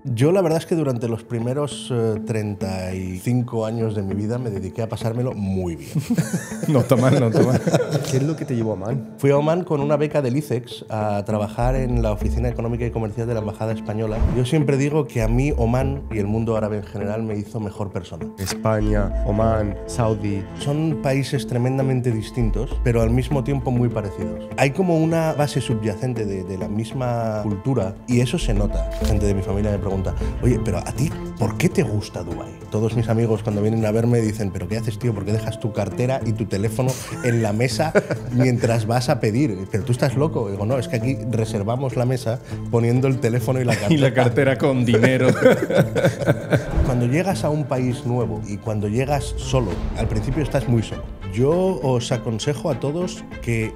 Yo la verdad es que durante los primeros 35 años de mi vida me dediqué a pasármelo muy bien. No está mal, no está mal. ¿Qué es lo que te llevó a Omán? Fui a Omán con una beca del ICEX a trabajar en la Oficina Económica y Comercial de la Embajada Española. Yo siempre digo que a mí Omán y el mundo árabe en general me hizo mejor persona. España, Omán, Saudi. Son países tremendamente distintos, pero al mismo tiempo muy parecidos. Hay como una base subyacente de la misma cultura y eso se nota. Gente de mi familia me pregunta, oye, pero a ti, ¿por qué te gusta Dubái? Todos mis amigos cuando vienen a verme dicen, ¿pero qué haces, tío? ¿Por qué dejas tu cartera y tu teléfono en la mesa mientras vas a pedir? ¿Pero tú estás loco? Digo, no, es que aquí reservamos la mesa poniendo el teléfono y la cartera. Y la cartera con dinero. Cuando llegas a un país nuevo y cuando llegas solo, al principio estás muy solo. Yo os aconsejo a todos que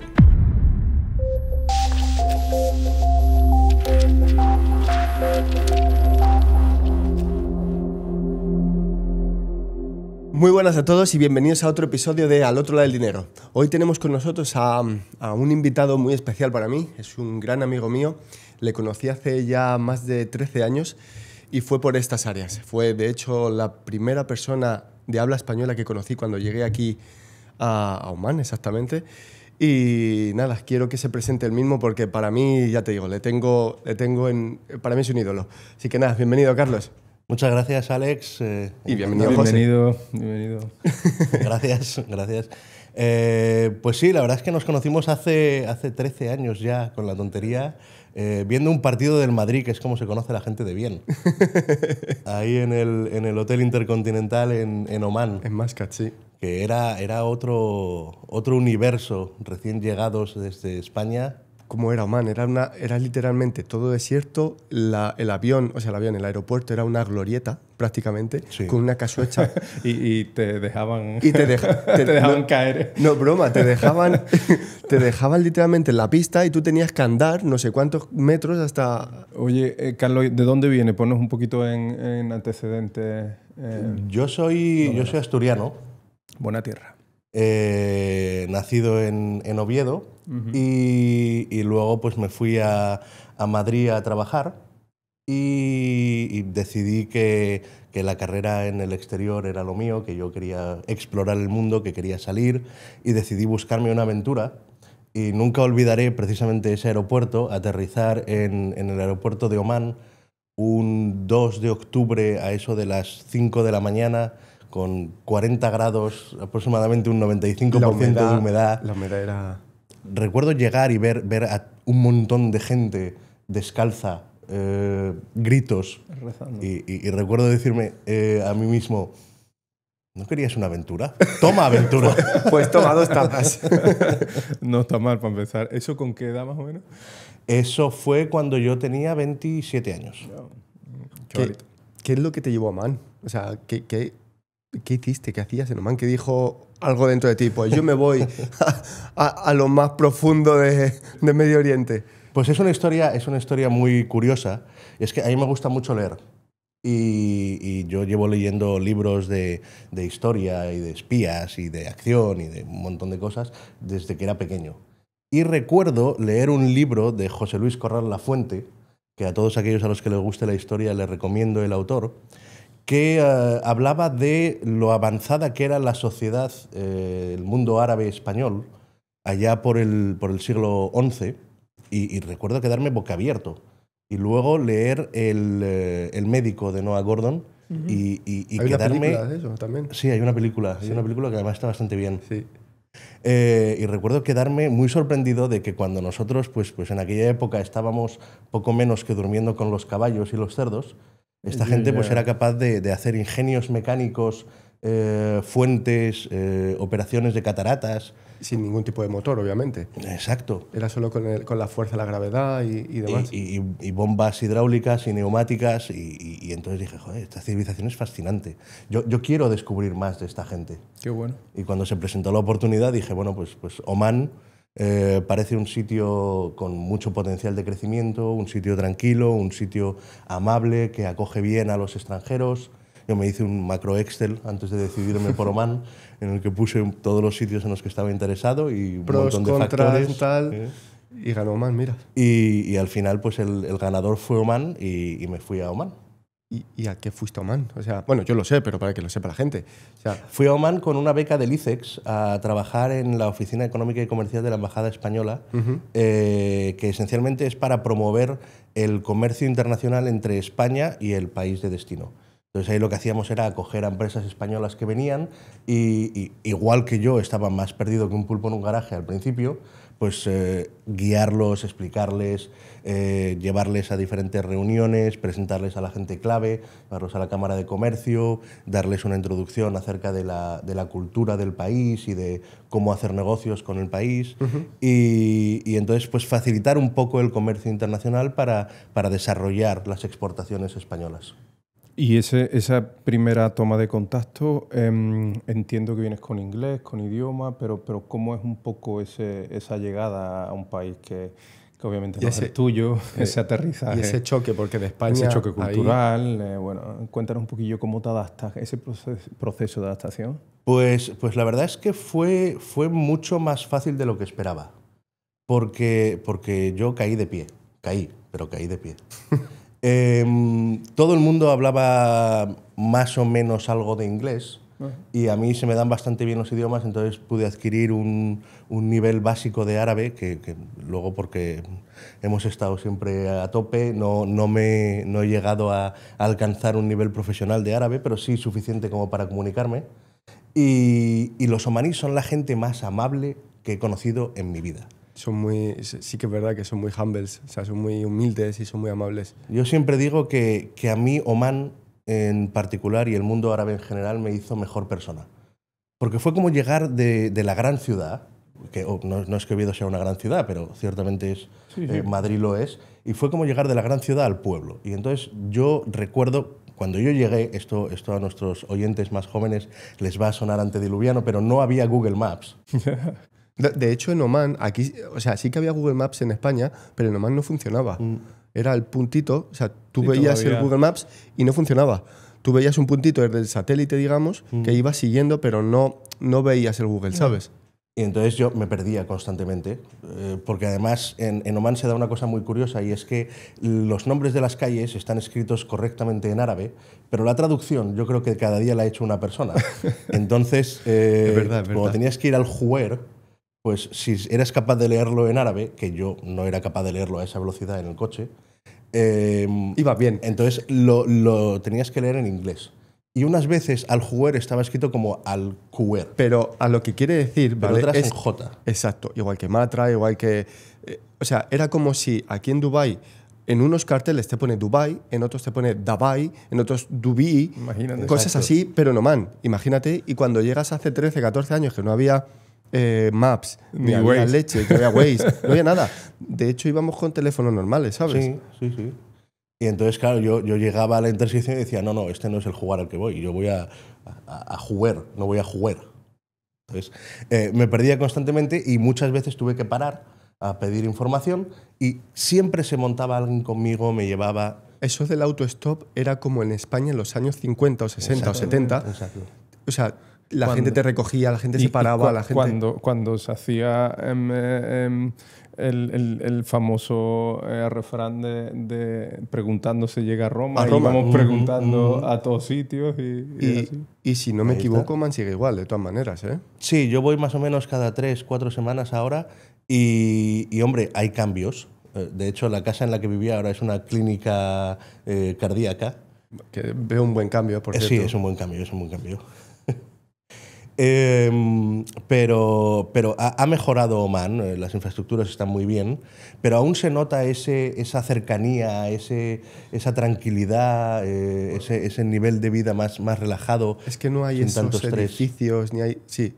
Muy buenas a todos y bienvenidos a otro episodio de Al otro lado del dinero. Hoy tenemos con nosotros a un invitado muy especial para mí. Es un gran amigo mío. Le conocí hace ya más de 13 años y fue por estas áreas. Fue, de hecho, la primera persona de habla española que conocí cuando llegué aquí a Omán, exactamente. Y nada, quiero que se presente el mismo porque para mí, ya te digo, para mí es un ídolo. Así que nada, bienvenido, Carlos. Muchas gracias, Alex. Y bienvenido, José. Bienvenido. Gracias. Pues sí, la verdad es que nos conocimos hace 13 años ya, con la tontería, viendo un partido del Madrid, que es como se conoce la gente de bien. Ahí en el Hotel Intercontinental en Omán. En Muscat, sí. Que era otro universo, recién llegados desde España. ¿Cómo era Omán? Era literalmente todo desierto. El aeropuerto era una glorieta, prácticamente, sí, con una casuecha. y te dejaban, te dejaban caer. No, broma, te dejaban literalmente en la pista y tú tenías que andar no sé cuántos metros hasta... Oye, Carlos, ¿de dónde viene? Ponnos un poquito en antecedentes. Yo soy asturiano. Buena tierra. Nacido en Oviedo. Uh-huh. Y luego pues me fui a Madrid a trabajar y decidí que la carrera en el exterior era lo mío, que yo quería explorar el mundo, que quería salir y decidí buscarme una aventura. Y nunca olvidaré precisamente ese aeropuerto, aterrizar en el aeropuerto de Omán un 2 de octubre a eso de las 5 de la mañana, con 40 grados, aproximadamente un 95% de humedad. La humedad era... Recuerdo llegar y ver a un montón de gente descalza, gritos, y recuerdo decirme a mí mismo, ¿no querías una aventura? ¡Toma aventura! Pues toma 2 tapas. No está mal para empezar. ¿Eso con qué edad más o menos? Eso fue cuando yo tenía 27 años. ¿Qué es lo que te llevó a Omán? O sea, ¿qué hiciste? ¿Qué hacías en Omán? ¿Qué dijo algo dentro de ti? Pues yo me voy a lo más profundo de Medio Oriente. Pues es una historia muy curiosa. Es que a mí me gusta mucho leer. Y yo llevo leyendo libros de historia y de espías y de acción y de un montón de cosas desde que era pequeño. Y recuerdo leer un libro de José Luis Corral Lafuente, que a todos aquellos a los que les guste la historia les recomiendo el autor, que hablaba de lo avanzada que era la sociedad, el mundo árabe español, allá por el siglo XI, y recuerdo quedarme boquiabierto. Y luego leer El médico de Noah Gordon. Uh-huh. y ¿Hay quedarme... una película de eso también? Sí, hay una película que además está bastante bien. Sí. Y recuerdo quedarme muy sorprendido de que cuando nosotros, pues en aquella época estábamos poco menos que durmiendo con los caballos y los cerdos, esta gente pues era capaz de hacer ingenios mecánicos, fuentes, operaciones de cataratas. Sin ningún tipo de motor, obviamente. Exacto. Era solo con la fuerza de la gravedad y demás. Y bombas hidráulicas y neumáticas. Y entonces dije, joder, esta civilización es fascinante. Yo quiero descubrir más de esta gente. Qué bueno. Y cuando se presentó la oportunidad dije, bueno, pues Omán parece un sitio con mucho potencial de crecimiento, un sitio tranquilo, un sitio amable que acoge bien a los extranjeros. Yo me hice un macro Excel antes de decidirme por Omán, en el que puse todos los sitios en los que estaba interesado y un montón de factores. Tal, y ganó Omán, mira. Y al final pues el ganador fue Omán y me fui a Omán. ¿Y a qué fuiste a Omán? O sea, bueno, yo lo sé, pero para que lo sepa la gente. O sea, Fui a Omán con una beca del ICEX a trabajar en la Oficina Económica y Comercial de la Embajada Española, que esencialmente es para promover el comercio internacional entre España y el país de destino. Entonces ahí lo que hacíamos era acoger a empresas españolas que venían y igual que yo estaba más perdido que un pulpo en un garaje al principio, pues guiarlos, explicarles, llevarles a diferentes reuniones, presentarles a la gente clave, llevarlos a la Cámara de Comercio, darles una introducción acerca de la cultura del país y de cómo hacer negocios con el país y entonces pues facilitar un poco el comercio internacional para desarrollar las exportaciones españolas. Y esa primera toma de contacto, entiendo que vienes con inglés, con idioma, pero ¿cómo es un poco esa llegada a un país que obviamente no es el tuyo, ese aterrizaje? Y ese choque, porque de España... Ese choque cultural, bueno, cuéntanos un poquillo cómo te adaptas, ese proceso de adaptación. Pues la verdad es que fue mucho más fácil de lo que esperaba, porque yo caí de pie, pero caí de pie. Todo el mundo hablaba más o menos algo de inglés y a mí se me dan bastante bien los idiomas, entonces pude adquirir un nivel básico de árabe que luego, porque hemos estado siempre a tope, no he llegado a alcanzar un nivel profesional de árabe, pero sí suficiente como para comunicarme. Y los omaníes son la gente más amable que he conocido en mi vida. Sí que es verdad que son muy humbles, o sea, son muy humildes y son muy amables. Yo siempre digo que a mí Omán en particular y el mundo árabe en general me hizo mejor persona. Porque fue como llegar de la gran ciudad, que no es que Oviedo sea una gran ciudad, pero ciertamente Madrid lo es, y fue como llegar de la gran ciudad al pueblo. Y entonces yo recuerdo, cuando yo llegué, esto a nuestros oyentes más jóvenes les va a sonar antediluviano, pero no había Google Maps. De hecho, en Omán, aquí, o sea, sí que había Google Maps en España, pero en Omán no funcionaba. Era el puntito, o sea, tú veías el Google Maps y no funcionaba. Tú veías un puntito desde el satélite, digamos, que ibas siguiendo, pero no veías el Google, ¿sabes? Y entonces yo me perdía constantemente, porque además en Omán se da una cosa muy curiosa y es que los nombres de las calles están escritos correctamente en árabe, pero la traducción yo creo que cada día la ha hecho una persona. Entonces, es verdad. Cuando tenías que ir al Juer, pues si eras capaz de leerlo en árabe, que yo no era capaz de leerlo a esa velocidad en el coche, iba bien. Entonces lo tenías que leer en inglés. Y unas veces al Juer estaba escrito como al Cuer. Pero a lo que quiere decir, pero ¿vale? otras en J. Exacto, igual que Matra, igual que... o sea, era como si aquí en Dubái, en unos carteles te pone Dubai, en otros te pone Dabai, en otros Dubai, cosas así, pero en Omán. Imagínate, y cuando llegas hace 13, 14 años que no había Maps, ni había leche, no había Waze, no había nada. De hecho, íbamos con teléfonos normales, ¿sabes? Sí. Y entonces, claro, yo llegaba a la intersección y decía, no, este no es el jugar al que voy, yo voy a jugar, no voy a jugar. Entonces, me perdía constantemente y muchas veces tuve que parar a pedir información y siempre se montaba alguien conmigo, me llevaba... Eso del autostop era como en España en los años 50 o 60 o 70. Exacto. O sea, la gente te recogía, la gente se paraba, la gente... Cuando se hacía el famoso refrán de preguntando se llega a Roma, íbamos preguntando a todos sitios y si no me equivoco, Man sigue igual, de todas maneras, ¿eh? Sí, yo voy más o menos cada 3, 4 semanas ahora y hombre, hay cambios. De hecho, la casa en la que vivía ahora es una clínica cardíaca. Que veo un buen cambio, por cierto. Sí, es un buen cambio. Pero ha mejorado Omán, las infraestructuras están muy bien, pero aún se nota esa cercanía, esa tranquilidad, ese nivel de vida más relajado. Es que no hay esos edificios, ni hay... Sí,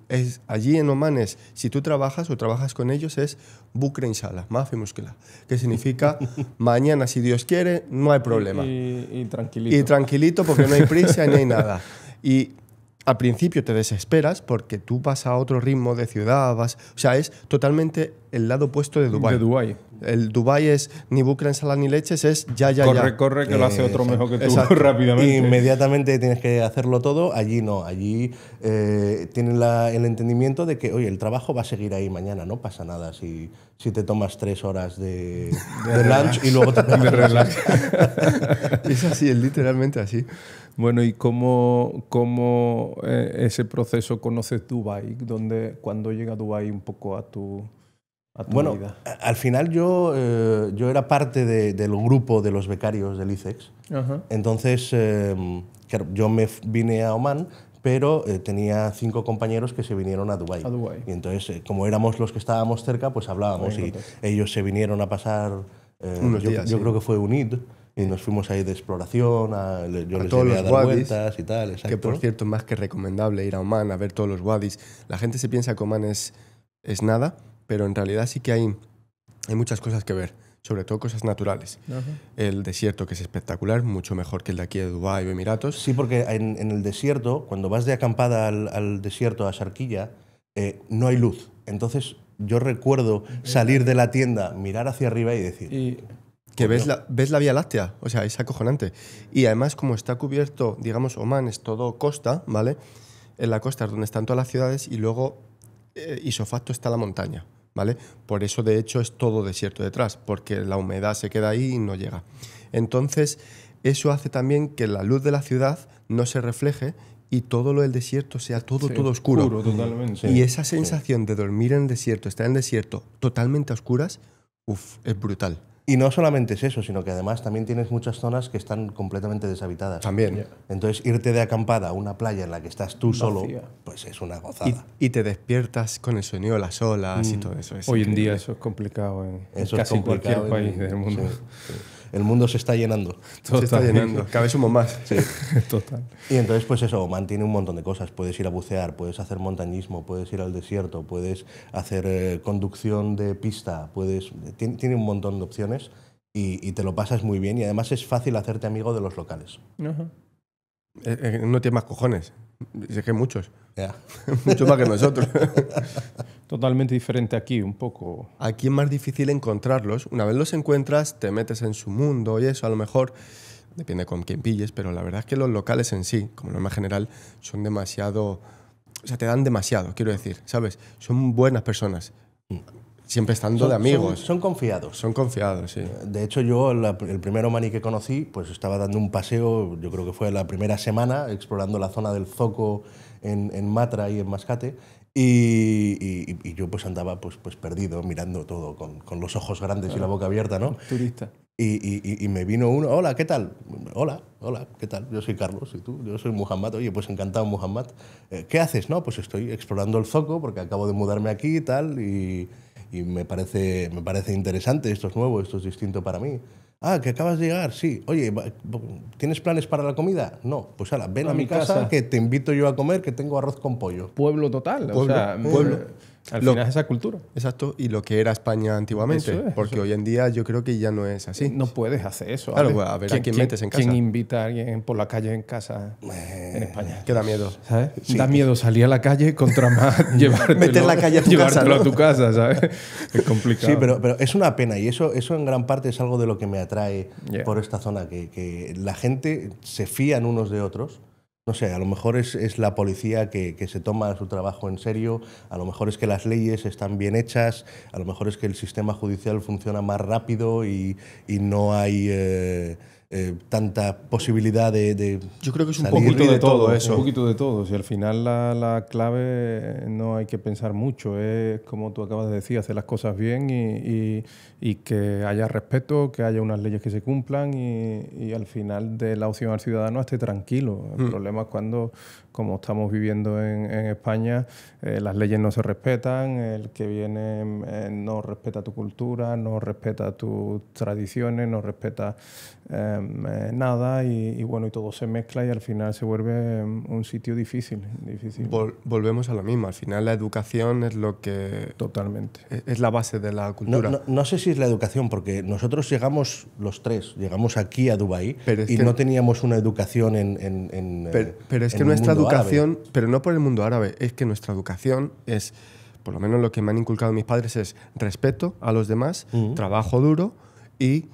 allí en Omán si tú trabajas o trabajas con ellos es Bukra Inshallah, Mafi Muskila, que significa mañana, si Dios quiere, no hay problema. Y tranquilito. Y tranquilito porque no hay prisa ni hay nada. Y al principio te desesperas porque tú vas a otro ritmo de ciudad, o sea, es totalmente el lado opuesto de Dubái. De Dubái. El Dubái es ni bucra, ensalada ni leches, es ya. Corre, que lo hace otro mejor que tú rápidamente. Inmediatamente tienes que hacerlo todo. Allí no. Allí tienen el entendimiento de que, oye, el trabajo va a seguir ahí mañana, no pasa nada si te tomas 3 horas de lunch y luego te de relax. Es así, es literalmente así. Bueno, ¿y cómo ese proceso conoces Dubái? ¿Cuándo llega Dubái un poco a tu vida? Al final yo era parte del grupo de los becarios del ICEX. Ajá. Entonces, claro, yo me vine a Omán, pero tenía 5 compañeros que se vinieron a Dubái. Y entonces, como éramos los que estábamos cerca, pues hablábamos y ellos se vinieron a pasar unos días. Yo creo que fue UNID. Y nos fuimos ahí de exploración, yo les todos llevé a los dar wadis, vueltas y tal. Exacto. Que por cierto es más que recomendable ir a Omán a ver todos los wadis. La gente se piensa que Omán es nada, pero en realidad sí que hay muchas cosas que ver, sobre todo cosas naturales. Ajá. El desierto, que es espectacular, mucho mejor que el de aquí de Dubái o Emiratos. Sí, porque en el desierto, cuando vas de acampada al desierto, a Sharquilla, no hay luz. Entonces yo recuerdo salir de la tienda, mirar hacia arriba y decir... Que ves la Vía Láctea, o sea, es acojonante. Y además, como está cubierto, digamos, Omán es todo costa, ¿vale? En la costa es donde están todas las ciudades y luego isofacto está la montaña, ¿vale? Por eso, de hecho, es todo desierto detrás, porque la humedad se queda ahí y no llega. Entonces, eso hace también que la luz de la ciudad no se refleje y todo lo del desierto sea todo oscuro. Oscuro, totalmente. Y esa sensación de dormir en el desierto, estar en el desierto totalmente a oscuras, es brutal. Y no solamente es eso, sino que además también tienes muchas zonas que están completamente deshabitadas. También. Entonces, irte de acampada a una playa en la que estás tú solo, pues es una gozada. Y te despiertas con el sonido de las olas y todo eso. Hoy en día eso es complicado en casi cualquier país del mundo. Sí. El mundo se está llenando. Se está llenando. Cada vez somos más. Sí. Total. Y entonces, pues eso, Omán tiene un montón de cosas. Puedes ir a bucear, puedes hacer montañismo, puedes ir al desierto, puedes hacer conducción de pista, tiene un montón de opciones y te lo pasas muy bien y además es fácil hacerte amigo de los locales. Ajá. No tiene más cojones. Es que muchos. Yeah. Mucho más que nosotros. Totalmente diferente aquí, un poco. Aquí es más difícil encontrarlos. Una vez los encuentras, te metes en su mundo y eso, a lo mejor, depende con quién pilles, pero la verdad es que los locales en sí, como norma general, son demasiado... O sea, te dan demasiado, quiero decir, ¿sabes? Son buenas personas. Siempre estando de amigos. Son confiados. Son confiados, sí. De hecho, yo, el primer omaní que conocí, pues estaba dando un paseo, yo creo que fue la primera semana, explorando la zona del Zoco en Matra y en Mascate, y yo pues andaba pues perdido, mirando todo, con los ojos grandes y la boca abierta, ¿no? Turista. Y me vino uno, hola, ¿qué tal? Hola, ¿qué tal? Yo soy Carlos, ¿y tú? Yo soy Muhammad. Oye, pues encantado, Muhammad. ¿Qué haces? No, pues estoy explorando el Zoco porque acabo de mudarme aquí y tal, y me parece interesante, esto es nuevo, esto es distinto para mí. Ah, que acabas de llegar, sí. Oye, ¿tienes planes para la comida? No, pues hala, ven a mi casa que te invito yo a comer, que tengo arroz con pollo. Pueblo total, pueblo. Al final es esa cultura. Exacto, y lo que era España antiguamente, Eso es, porque hoy en día yo creo que ya no es así. No puedes hacer eso. Claro, pues, a ver a quién metes en casa. ¿Quién invita a alguien por la calle en casa en España? Que da miedo. ¿Sabes? Sí. Da miedo salir a la calle contra más llevártelo, meter la calle a tu casa, ¿no? a tu casa, ¿sabes? Es complicado. Sí, pero es una pena y eso en gran parte es algo de lo que me atrae por esta zona, que la gente se fían unos de otros. No sé, a lo mejor es la policía que se toma su trabajo en serio, a lo mejor es que las leyes están bien hechas, a lo mejor es que el sistema judicial funciona más rápido y no hay tanta posibilidad de yo creo que es un poquito de todo eso. Un poquito de todo. Si al final la clave no hay que pensar mucho, es como tú acabas de decir, hacer las cosas bien y que haya respeto, que haya unas leyes que se cumplan y al final de la opción al ciudadano esté tranquilo. El problema es cuando, como estamos viviendo en España, las leyes no se respetan, el que viene no respeta tu cultura, no respeta tus tradiciones, no respeta nada y bueno, y todo se mezcla y al final se vuelve un sitio difícil. Volvemos a lo mismo, al final la educación es lo que... Totalmente. Es la base de la cultura. No sé si es la educación, porque nosotros llegamos los tres, llegamos aquí a Dubái y no teníamos una educación pero es que nuestra educación, árabe. Pero no por el mundo árabe, es que nuestra educación es... por lo menos lo que me han inculcado mis padres es respeto a los demás, trabajo duro y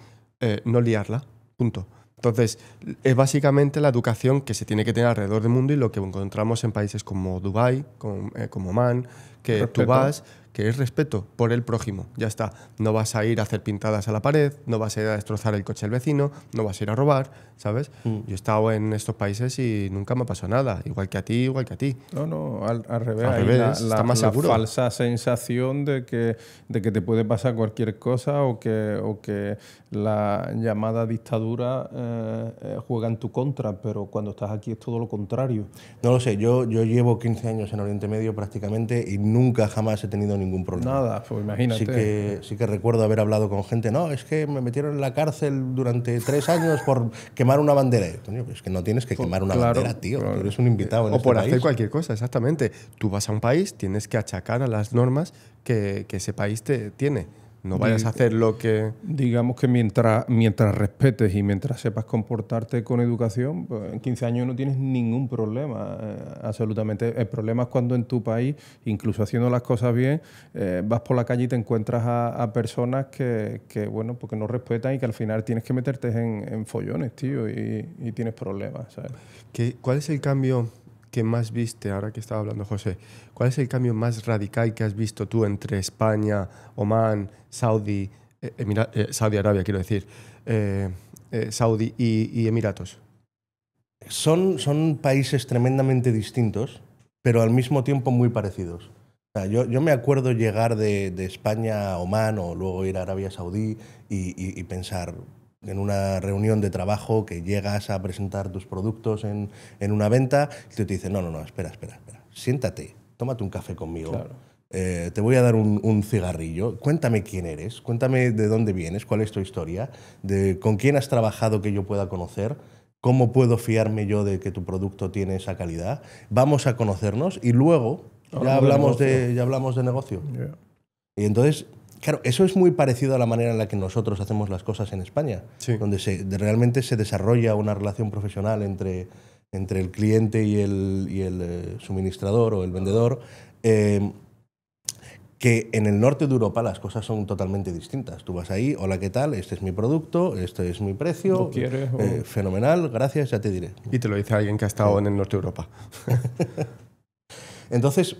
no liarla, punto. Entonces, es básicamente la educación que se tiene que tener alrededor del mundo y lo que encontramos en países como Dubái, como Omán, que Respeto. tú vas, que es respeto por el prójimo, ya está. No vas a ir a hacer pintadas a la pared, no vas a ir a destrozar el coche del vecino, no vas a ir a robar, ¿sabes? Yo he estado en estos países y nunca me pasó nada, igual que a ti, igual que a ti. No, al revés. Al Ahí revés, está más la seguro. falsa sensación de que te puede pasar cualquier cosa o que la llamada dictadura juega en tu contra, pero cuando estás aquí es todo lo contrario. No lo sé, yo llevo 15 años en Oriente Medio prácticamente y nunca jamás he tenido ningún problema. Nada, pues imagínate. Sí que recuerdo haber hablado con gente, no, es que me metieron en la cárcel durante 3 años por quemar una bandera. Y, coño, es que no tienes que quemar una claro, bandera, tío. claro. Tú eres un invitado en O este por país. hacer cualquier cosa, exactamente. Tú vas a un país, tienes que achacar a las normas que ese país tiene. No vayas a hacer lo que... Digamos que mientras respetes y mientras sepas comportarte con educación, pues en 15 años no tienes ningún problema, absolutamente. El problema es cuando en tu país, incluso haciendo las cosas bien, vas por la calle y te encuentras a personas que bueno, porque no respetan y que al final tienes que meterte en follones, tío, y tienes problemas, ¿sabes? ¿Cuál es el cambio que más viste, ahora que estaba hablando José, cuál es el cambio más radical que has visto tú entre España, Omán, Saudi Arabia, quiero decir, Saudi y Emiratos? Son países tremendamente distintos, pero al mismo tiempo muy parecidos. O sea, yo me acuerdo llegar de España a Omán o luego ir a Arabia Saudí y pensar en una reunión de trabajo que llegas a presentar tus productos en una venta y te dicen, no, espera, siéntate, tómate un café conmigo. Claro. Te voy a dar un cigarrillo, cuéntame quién eres, cuéntame de dónde vienes, cuál es tu historia, con quién has trabajado que yo pueda conocer, cómo puedo fiarme yo de que tu producto tiene esa calidad, vamos a conocernos y luego ya hablamos de negocio. Yeah. Y entonces, claro, eso es muy parecido a la manera en la que nosotros hacemos las cosas en España, Sí. donde realmente se desarrolla una relación profesional entre el cliente y el suministrador o el vendedor, que en el norte de Europa las cosas son totalmente distintas. Tú vas ahí, hola, ¿qué tal? Este es mi producto, este es mi precio. ¿Lo quieres? Fenomenal, gracias, ya te diré. Y te lo dice alguien que ha estado en el norte de Europa. Entonces,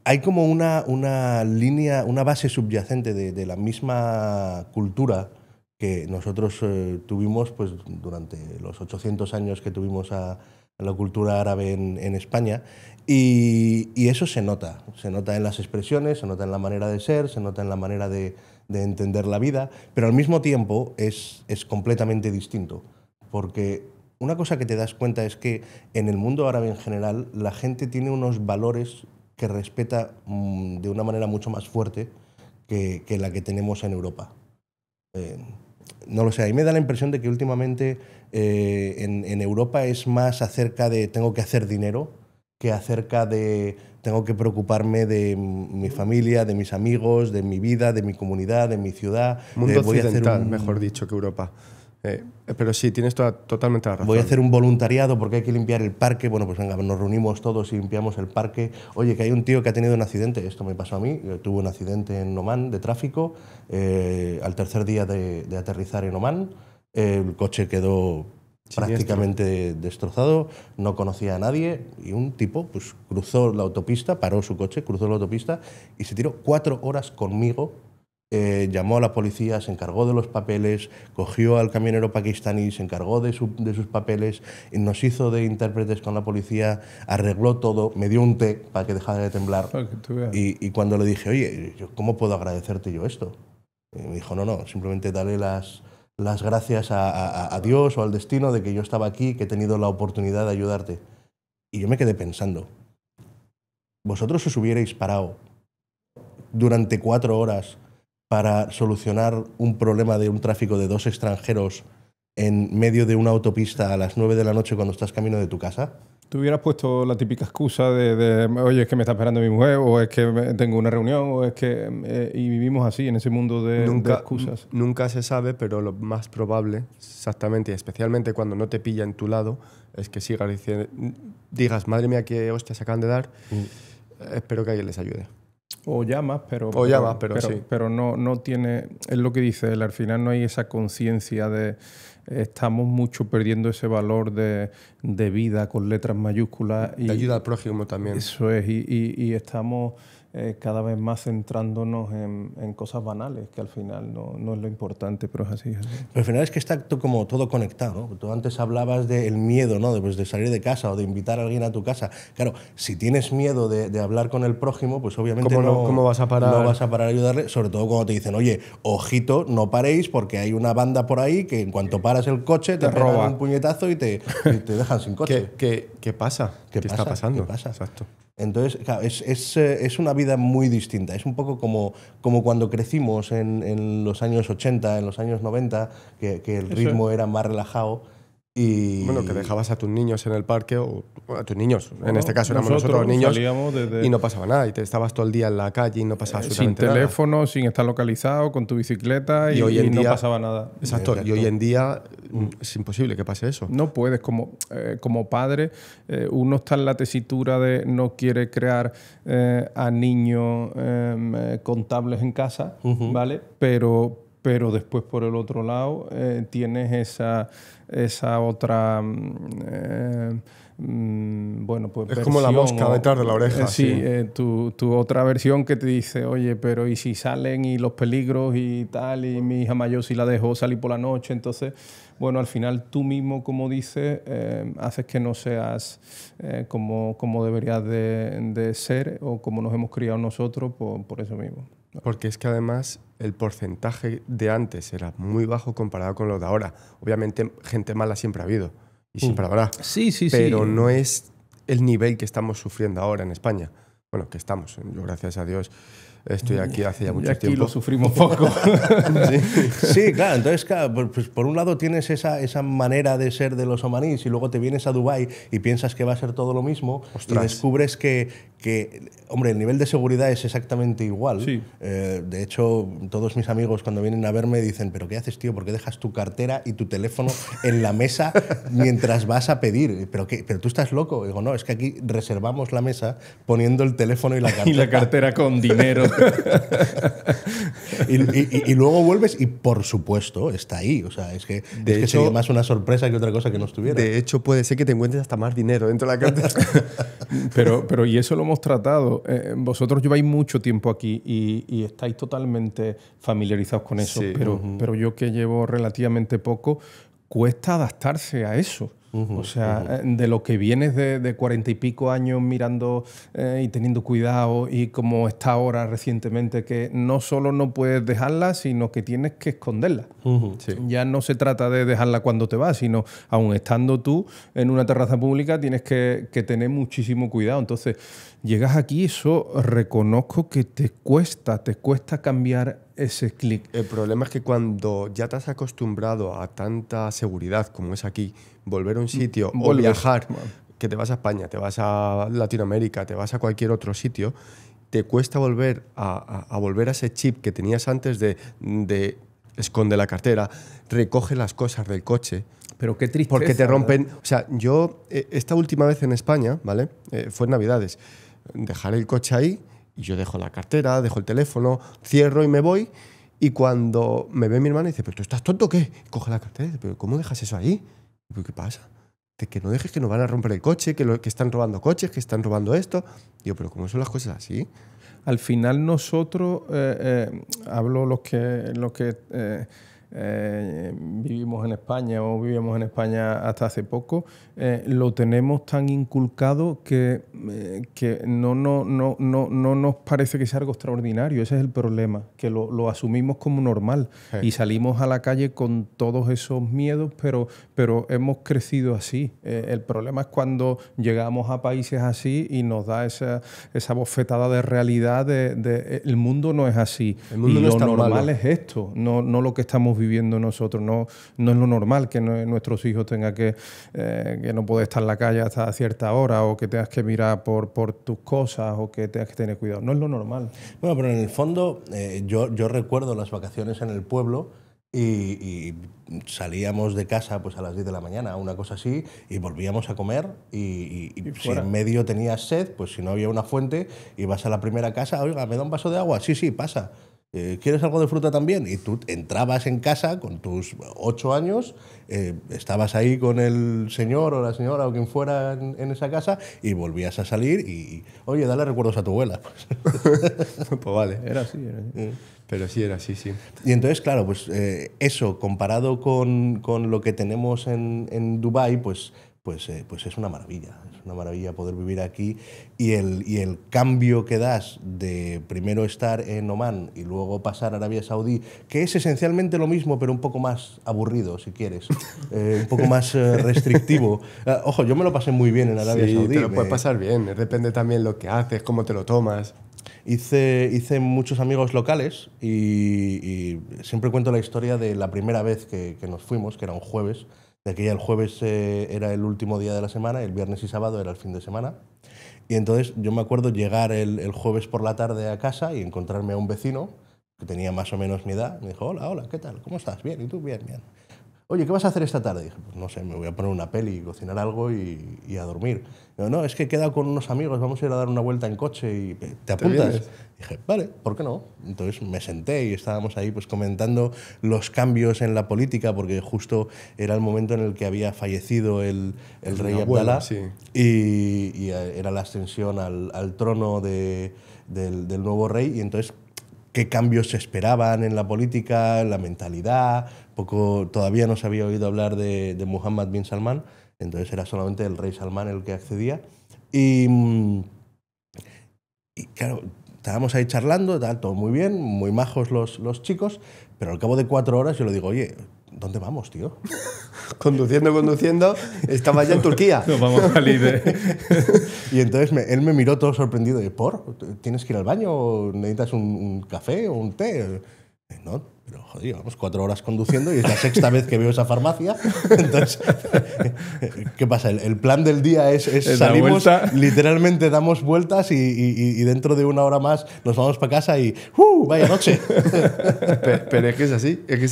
hay como una línea, una base subyacente de la misma cultura que nosotros tuvimos pues, durante los 800 años que tuvimos a la cultura árabe en España. Y eso se nota en las expresiones, se nota en la manera de ser, se nota en la manera de entender la vida, pero al mismo tiempo es completamente distinto, porque una cosa que te das cuenta es que en el mundo árabe en general la gente tiene unos valores que respeta de una manera mucho más fuerte que la que tenemos en Europa. No lo sé, a mí me da la impresión de que últimamente en Europa es más acerca de tengo que hacer dinero que acerca de tengo que preocuparme de mi familia, de mis amigos, de mi vida, de mi comunidad, de mi ciudad. Mundo voy a hacer occidental, mejor dicho, que Europa. Pero sí, tienes totalmente la razón. Voy a hacer un voluntariado porque hay que limpiar el parque. Bueno, pues venga, nos reunimos todos y limpiamos el parque. Oye, que hay un tío que ha tenido un accidente. Esto me pasó a mí. Yo tuve un accidente en Omán de tráfico. Al tercer día de aterrizar en Omán, el coche quedó prácticamente destrozado, no conocía a nadie y un tipo pues, cruzó la autopista, paró su coche, cruzó la autopista y se tiró 4 horas conmigo. Llamó a la policía, se encargó de los papeles, cogió al camionero pakistaní, se encargó de sus papeles, y nos hizo de intérpretes con la policía, arregló todo, me dio un té para que dejara de temblar. Y cuando le dije, oye, ¿cómo puedo agradecerte yo esto? Y me dijo, no, simplemente dale las gracias a Dios o al destino de que yo estaba aquí, que he tenido la oportunidad de ayudarte. Y yo me quedé pensando, vosotros os hubierais parado durante 4 horas para solucionar un problema de un tráfico de 2 extranjeros en medio de una autopista a las 9 de la noche cuando estás camino de tu casa? ¿Tú hubieras puesto la típica excusa de oye, es que me está esperando mi mujer, o es que tengo una reunión, o es que... y vivimos así, en ese mundo de excusas? Nunca se sabe, pero lo más probable, exactamente, y especialmente cuando no te pilla en tu lado, es que digas, madre mía, qué hostias acaban de dar, espero que alguien les ayude. O llamas, pero sí. Pero no tiene... Es lo que dice él, al final no hay esa conciencia de... Estamos mucho perdiendo ese valor de vida con letras mayúsculas. De ayuda al prójimo también. Eso es, y estamos cada vez más centrándonos en cosas banales, que al final no es lo importante, pero es así. Pero al final es que está como todo conectado, ¿no? Tú antes hablabas del miedo, ¿no? De salir de casa o de invitar a alguien a tu casa. Claro, si tienes miedo de hablar con el prójimo, pues obviamente ¿Cómo vas a parar? No vas a parar a ayudarle, sobre todo cuando te dicen, oye, ojito, no paréis porque hay una banda por ahí que en cuanto paras el coche te roban un puñetazo y te dejan sin coche. ¿Qué pasa? ¿Qué está pasando? ¿Qué pasa? Exacto. Entonces, claro, es una vida muy distinta. Es un poco como cuando crecimos en los años 80, en los años 90, que el ritmo era más relajado. Y... Bueno, que dejabas a tus niños en el parque, o a tus niños, en este caso éramos nosotros los niños, y no pasaba nada, y te estabas todo el día en la calle y no pasaba absolutamente nada. Sin nada. teléfono, sin estar localizado, con tu bicicleta y hoy en día no pasaba nada. Exacto, y hoy en día es imposible que pase eso. No puedes, como padre, uno está en la tesitura de no quiere crear a niños con tablets en casa, ¿vale? Pero después, por el otro lado, tienes esa otra... bueno, pues es como la mosca detrás de la oreja. Sí, tu otra versión que te dice, oye, pero ¿y si salen y los peligros y tal? Y mi hija mayor si la dejo salir por la noche. Entonces, bueno, al final tú mismo, como dices, haces que no seas como deberías de ser o como nos hemos criado nosotros por eso mismo. Porque es que además el porcentaje de antes era muy bajo comparado con lo de ahora. Obviamente gente mala siempre ha habido y siempre habrá. Sí. Pero no es el nivel que estamos sufriendo ahora en España. Bueno, que estamos. Yo, gracias a Dios, estoy aquí hace ya mucho tiempo. Aquí lo sufrimos poco. Sí, claro. Entonces, claro, pues por un lado tienes esa manera de ser de los omaníes y luego te vienes a Dubái y piensas que va a ser todo lo mismo. Ostras. Y descubres que, hombre, el nivel de seguridad es exactamente igual. Sí. De hecho, todos mis amigos cuando vienen a verme dicen, ¿pero qué haces, tío? ¿Por qué dejas tu cartera y tu teléfono en la mesa mientras vas a pedir? ¿Pero tú estás loco? Digo, no, es que aquí reservamos la mesa poniendo el teléfono y la cartera. Y la cartera con dinero. y luego vuelves y, por supuesto, está ahí. O sea, es que sería más una sorpresa que otra cosa que no estuviera. De hecho, puede ser que te encuentres hasta más dinero dentro de la cartera. pero y eso lo hemos tratado. Vosotros lleváis mucho tiempo aquí y estáis totalmente familiarizados con eso. Sí. Pero yo, que llevo relativamente poco, cuesta adaptarse a eso. O sea, de lo que vienes de 40 y pico años mirando y teniendo cuidado, y como está ahora recientemente, que no solo no puedes dejarla, sino que tienes que esconderla. Sí. Ya no se trata de dejarla cuando te vas, sino aun estando tú en una terraza pública tienes que tener muchísimo cuidado. Entonces, llegas aquí, eso reconozco que te cuesta cambiar ese clic. El problema es que cuando ya te has acostumbrado a tanta seguridad como es aquí, volver a un sitio o viajar, que te vas a España, te vas a Latinoamérica, te vas a cualquier otro sitio, te cuesta volver a volver a ese chip que tenías antes de esconde la cartera, recoge las cosas del coche. Pero qué tristeza. Porque te rompen... O sea, yo esta última vez en España, ¿vale? Fue en Navidades. Dejar el coche ahí y yo dejo la cartera, dejo el teléfono, cierro y me voy. Y cuando me ve mi hermana dice, ¿pero tú estás tonto o qué? Coge la cartera y dice, ¿pero cómo dejas eso ahí? ¿Pero qué pasa? De que no dejes, que nos van a romper el coche, que están robando coches, que están robando esto. Digo, ¿pero cómo son las cosas así? Al final nosotros, hablo los que vivimos en España o vivíamos en España hasta hace poco, lo tenemos tan inculcado que no nos parece que sea algo extraordinario. Ese es el problema, que lo asumimos como normal. Sí. Y salimos a la calle con todos esos miedos, pero hemos crecido así. El problema es cuando llegamos a países así y nos da esa bofetada de realidad el mundo no es así. El mundo y no lo es tan normal malo. Es esto, no lo que estamos viviendo nosotros. No es lo normal que nuestros hijos tengan que no puedes estar en la calle hasta cierta hora, o que tengas que mirar por tus cosas, o que tengas que tener cuidado. No es lo normal. Bueno, pero en el fondo yo recuerdo las vacaciones en el pueblo y salíamos de casa pues a las 10 de la mañana, una cosa así, y volvíamos a comer y si en medio tenías sed, pues si no había una fuente, ibas a la primera casa, oiga, ¿me da un vaso de agua? Sí, sí, pasa. ¿Quieres algo de fruta también? Y tú entrabas en casa con tus 8 años, estabas ahí con el señor o la señora o quien fuera en esa casa y volvías a salir y oye, dale recuerdos a tu abuela. Pues vale. Era así, era así. Pero sí era así, sí. Y entonces, claro, pues eso comparado con lo que tenemos en Dubái, pues es una maravilla. Es una maravilla poder vivir aquí y el cambio que das de primero estar en Omán y luego pasar a Arabia Saudí, que es esencialmente lo mismo, pero un poco más aburrido, si quieres, un poco más restrictivo. Ojo, yo me lo pasé muy bien en Arabia Saudí. Te lo puedes pasar bien. Depende también lo que haces, cómo te lo tomas. Hice muchos amigos locales y siempre cuento la historia de la primera vez que nos fuimos, que era un jueves. De aquella el jueves era el último día de la semana, el viernes y sábado era el fin de semana. Y entonces yo me acuerdo llegar el jueves por la tarde a casa y encontrarme a un vecino que tenía más o menos mi edad. Me dijo, hola, hola, ¿qué tal? ¿Cómo estás? Bien, ¿y tú? Bien, bien. Oye, ¿qué vas a hacer esta tarde? Dije, pues no sé, me voy a poner una peli, cocinar algo y a dormir. Digo, no, es que he quedado con unos amigos, vamos a ir a dar una vuelta en coche y ¿te apuntas? Dije, vale, ¿por qué no? Entonces me senté y estábamos ahí pues comentando los cambios en la política, porque justo era el momento en el que había fallecido el rey Abdalá, sí. y era la ascensión al trono del nuevo rey, y entonces qué cambios se esperaban en la política, en la mentalidad. Todavía no se había oído hablar de Mohammed bin Salman, entonces era solamente el rey Salman el que accedía. Y claro, estábamos ahí charlando, todo muy bien, muy majos los chicos, pero al cabo de 4 horas yo le digo, oye, ¿dónde vamos, tío? Conduciendo, estaba ya en Turquía. Nos vamos a salir de... Y entonces él me miró todo sorprendido. Y, ¿tienes que ir al baño? ¿O necesitas un café o un té? No, pero joder, vamos 4 horas conduciendo y es la 6ª vez que veo esa farmacia. Entonces, ¿qué pasa? El plan del día es salimos, literalmente damos vueltas y dentro de 1 hora más nos vamos para casa y ¡vaya noche! Pero es que es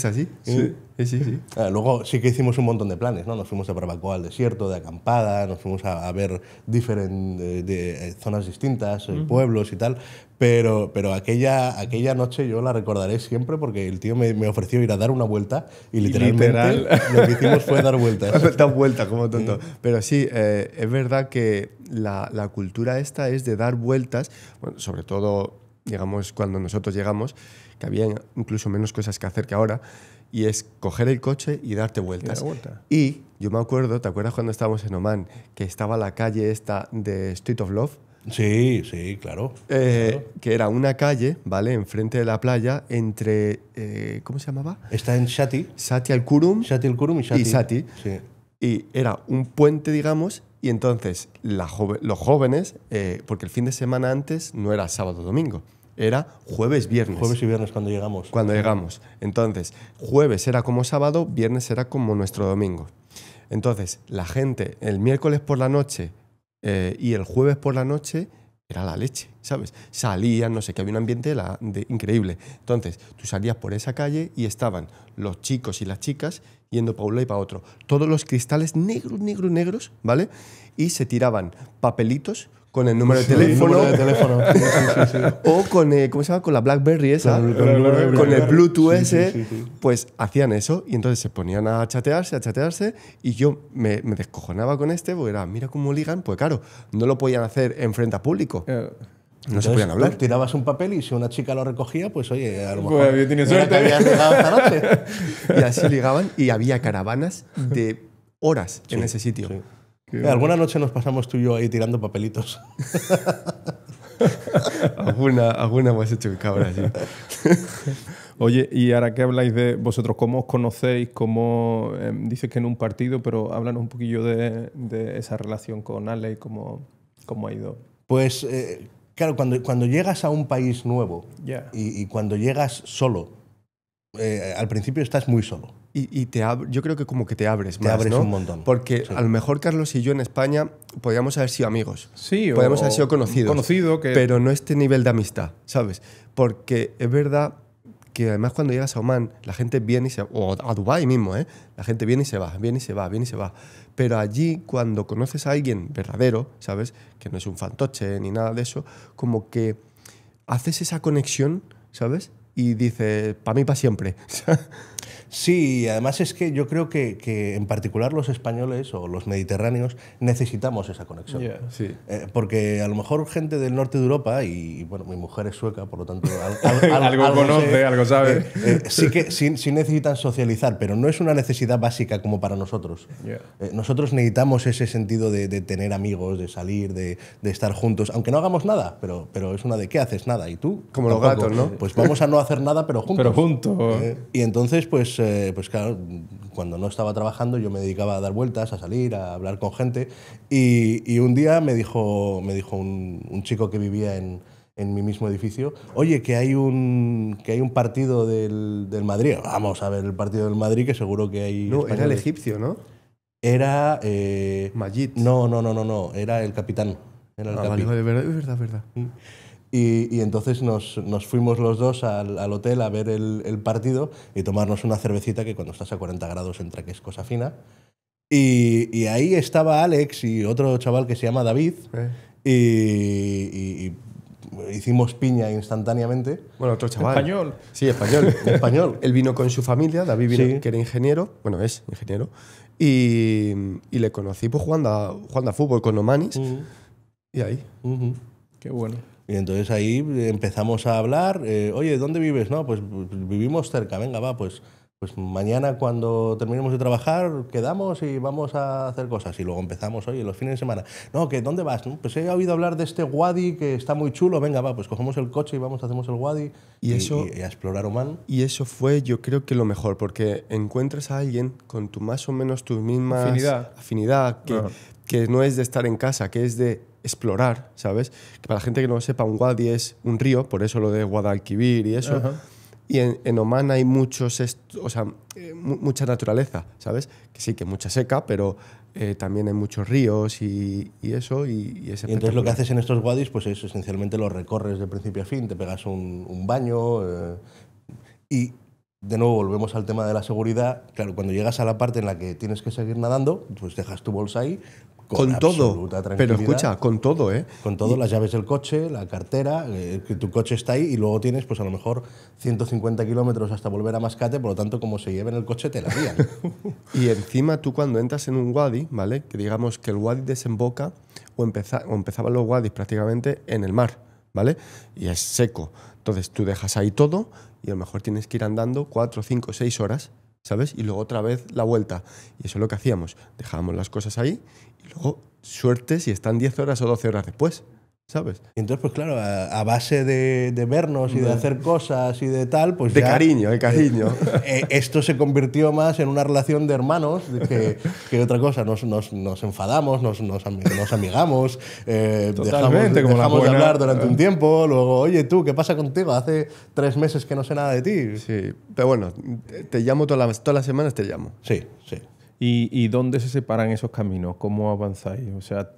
así. Sí. Sí. Luego sí que hicimos un montón de planes, ¿no? Nos fuimos de barbacoa al desierto, de acampada, nos fuimos a ver diferentes zonas distintas, pueblos y tal, pero aquella noche yo la recordaré siempre porque el tío me ofreció ir a dar una vuelta y literalmente lo que hicimos fue dar vueltas. Dar vueltas como tonto. Pero sí, es verdad que la cultura esta es de dar vueltas, bueno, sobre todo, digamos, cuando nosotros llegamos, que había incluso menos cosas que hacer que ahora, y es coger el coche y darte vueltas. Y yo me acuerdo, ¿te acuerdas cuando estábamos en Omán, que estaba la calle esta de Street of Love? Sí, claro. Que era una calle, ¿vale? Enfrente de la playa, entre... ¿cómo se llamaba? Está en Shati. Shati al-Kurum. Shati al-Kurum y Shati. Sí. Y era un puente, digamos, y entonces los jóvenes, porque el fin de semana antes no era sábado-domingo, era jueves-viernes. Jueves y viernes cuando llegamos. Llegamos. Entonces, jueves era como sábado, viernes era como nuestro domingo. Entonces, la gente el miércoles por la noche y el jueves por la noche era la leche, ¿sabes? Salían, no sé qué, había un ambiente increíble. Entonces, tú salías por esa calle y estaban los chicos y las chicas yendo para un lado y para otro. Todos los cristales negros, ¿vale? Y se tiraban papelitos con el número de teléfono. Sí. O con, ¿cómo se llama? Con la BlackBerry esa, con el Bluetooth ese. Sí. Pues hacían eso y entonces se ponían a chatearse y yo me descojonaba con porque era, mira cómo ligan, pues claro, no lo podían hacer en frente a público. No se podían hablar. Tirabas un papel y si una chica lo recogía, pues oye, a lo mejor pues tiene suerte. Que habías ligado esta noche. Y así ligaban y había caravanas de horas en ese sitio. Sí. Alguna noche nos pasamos tú y yo ahí tirando papelitos. alguna hemos hecho cabra, sí. Oye, y ahora que habláis de vosotros, ¿cómo os conocéis? ¿Cómo dices que en un partido, pero háblanos un poquillo de esa relación con Ale, cómo ha ido? Pues, claro, cuando llegas a un país nuevo y cuando llegas solo, al principio estás muy solo. Y yo creo que como que te abres más, abres ¿no? un montón. Porque a lo mejor Carlos y yo en España podríamos haber sido amigos. Sí, podríamos haber sido conocidos. Pero no este nivel de amistad, ¿sabes? Porque es verdad que además cuando llegas a Omán, la gente viene y se va, o a Dubái mismo, ¿eh? La gente viene y se va, viene y se va, viene y se va. Pero allí, cuando conoces a alguien verdadero, ¿sabes? Que no es un fantoche ni nada de eso, como que haces esa conexión, ¿sabes? Y dices, para mí, para siempre. Sí, además es que yo creo que en particular los españoles o los mediterráneos necesitamos esa conexión. Sí. Porque a lo mejor gente del norte de Europa, y bueno, mi mujer es sueca, por lo tanto algo conoce, sé, algo sabe. sí necesitan socializar, pero no es una necesidad básica como para nosotros. Nosotros necesitamos ese sentido de tener amigos, de salir, de estar juntos, aunque no hagamos nada, pero es una de ¿qué haces? Nada. ¿Y tú? Como Tampoco. los gatos, ¿no? Pues vamos a no hacer nada, pero juntos. Pero juntos. Y entonces, pues claro, cuando no estaba trabajando yo me dedicaba a dar vueltas, a salir, a hablar con gente y un día me dijo un chico que vivía en mi mismo edificio, oye, que hay un partido del Madrid. Vamos a ver el partido del Madrid, que seguro que hay... No, españoles. era el egipcio, ¿no? Era... Majid. No, era el capitán. Era el capi. Vale, verdad. Y entonces nos fuimos los dos al hotel a ver el partido y tomarnos una cervecita, que cuando estás a 40 grados entra que es cosa fina. Y ahí estaba Alex y otro chaval que se llama David y hicimos piña instantáneamente. Bueno, otro chaval. ¿Español? Sí, español. Español. Él vino con su familia, David vino, Sí. que era ingeniero, bueno, es ingeniero, y le conocí pues, jugando a fútbol con Omanis, y ahí. Qué bueno. Y entonces ahí empezamos a hablar, oye, ¿dónde vives? No, pues vivimos cerca, venga, va, pues mañana cuando terminemos de trabajar quedamos y vamos a hacer cosas. Y luego empezamos, oye, los fines de semana. No, que ¿dónde vas? No, pues he oído hablar de este wadi que está muy chulo, venga, va, pues cogemos el coche y vamos, hacemos el wadi Y eso- y a explorar Omán. Y eso fue, yo creo que lo mejor, porque encuentras a alguien con tu más o menos tus mismas Afinidad. que no es de estar en casa, que es de explorar, ¿sabes? Que para la gente que no lo sepa, un wadi es un río, por eso lo de Guadalquivir y eso. Ajá. Y en Omán hay mucha naturaleza, ¿sabes? Que sí, que mucha seca, pero también hay muchos ríos y eso. Y es Y entonces lo que espectacular. haces en estos wadis pues es esencialmente lo recorres de principio a fin, te pegas un baño y de nuevo volvemos al tema de la seguridad. Claro, cuando llegas a la parte en la que tienes que seguir nadando, pues dejas tu bolsa ahí Con todo. absoluta Pero tranquilidad. escucha, con todo, ¿eh? Con todo, las llaves del coche, la cartera, que tu coche está ahí y luego tienes pues a lo mejor 150 kilómetros hasta volver a Mascate, por lo tanto como se lleven el coche te la lían. Y encima tú cuando entras en un wadi, ¿vale? Que digamos que el wadi desemboca o empezaban los wadis prácticamente en el mar, ¿vale? Y es seco. Entonces tú dejas ahí todo y a lo mejor tienes que ir andando 4, 5, 6 horas, ¿sabes? Y luego otra vez la vuelta. Y eso es lo que hacíamos. Dejábamos las cosas ahí y luego suerte si están 10 horas o 12 horas después, ¿sabes? Y entonces, pues claro, a base de vernos y de hacer cosas y de tal, pues De ya, cariño, de cariño. esto se convirtió más en una relación de hermanos que otra cosa. Nos enfadamos, nos amigamos, Totalmente, como la dejamos de buena- hablar durante un tiempo, luego, oye, tú, ¿qué pasa contigo? Hace 3 meses que no sé nada de ti. Sí, pero bueno, te llamo todas las semanas, te llamo. Sí, sí. ¿Y dónde se separan esos caminos? ¿Cómo avanzáis? O sea,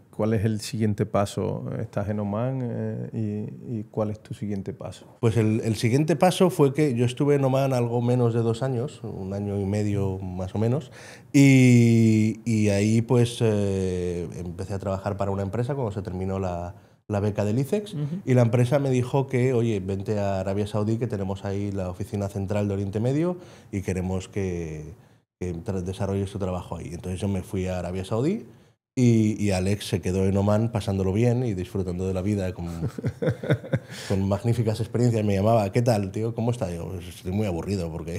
¿cuál es el siguiente paso? ¿Estás en Omán y cuál es tu siguiente paso? Pues el siguiente paso fue que yo estuve en Omán algo menos de 2 años, 1 año y medio más o menos, y ahí pues empecé a trabajar para una empresa cuando se terminó la beca del ICEX, y la empresa me dijo que, oye, vente a Arabia Saudí, que tenemos ahí la oficina central de Oriente Medio y queremos que desarrolles tu trabajo ahí. Entonces yo me fui a Arabia Saudí y Alex se quedó en Omán pasándolo bien y disfrutando de la vida con magníficas experiencias. Me llamaba, ¿qué tal, tío? ¿Cómo estás? Yo, pues estoy muy aburrido porque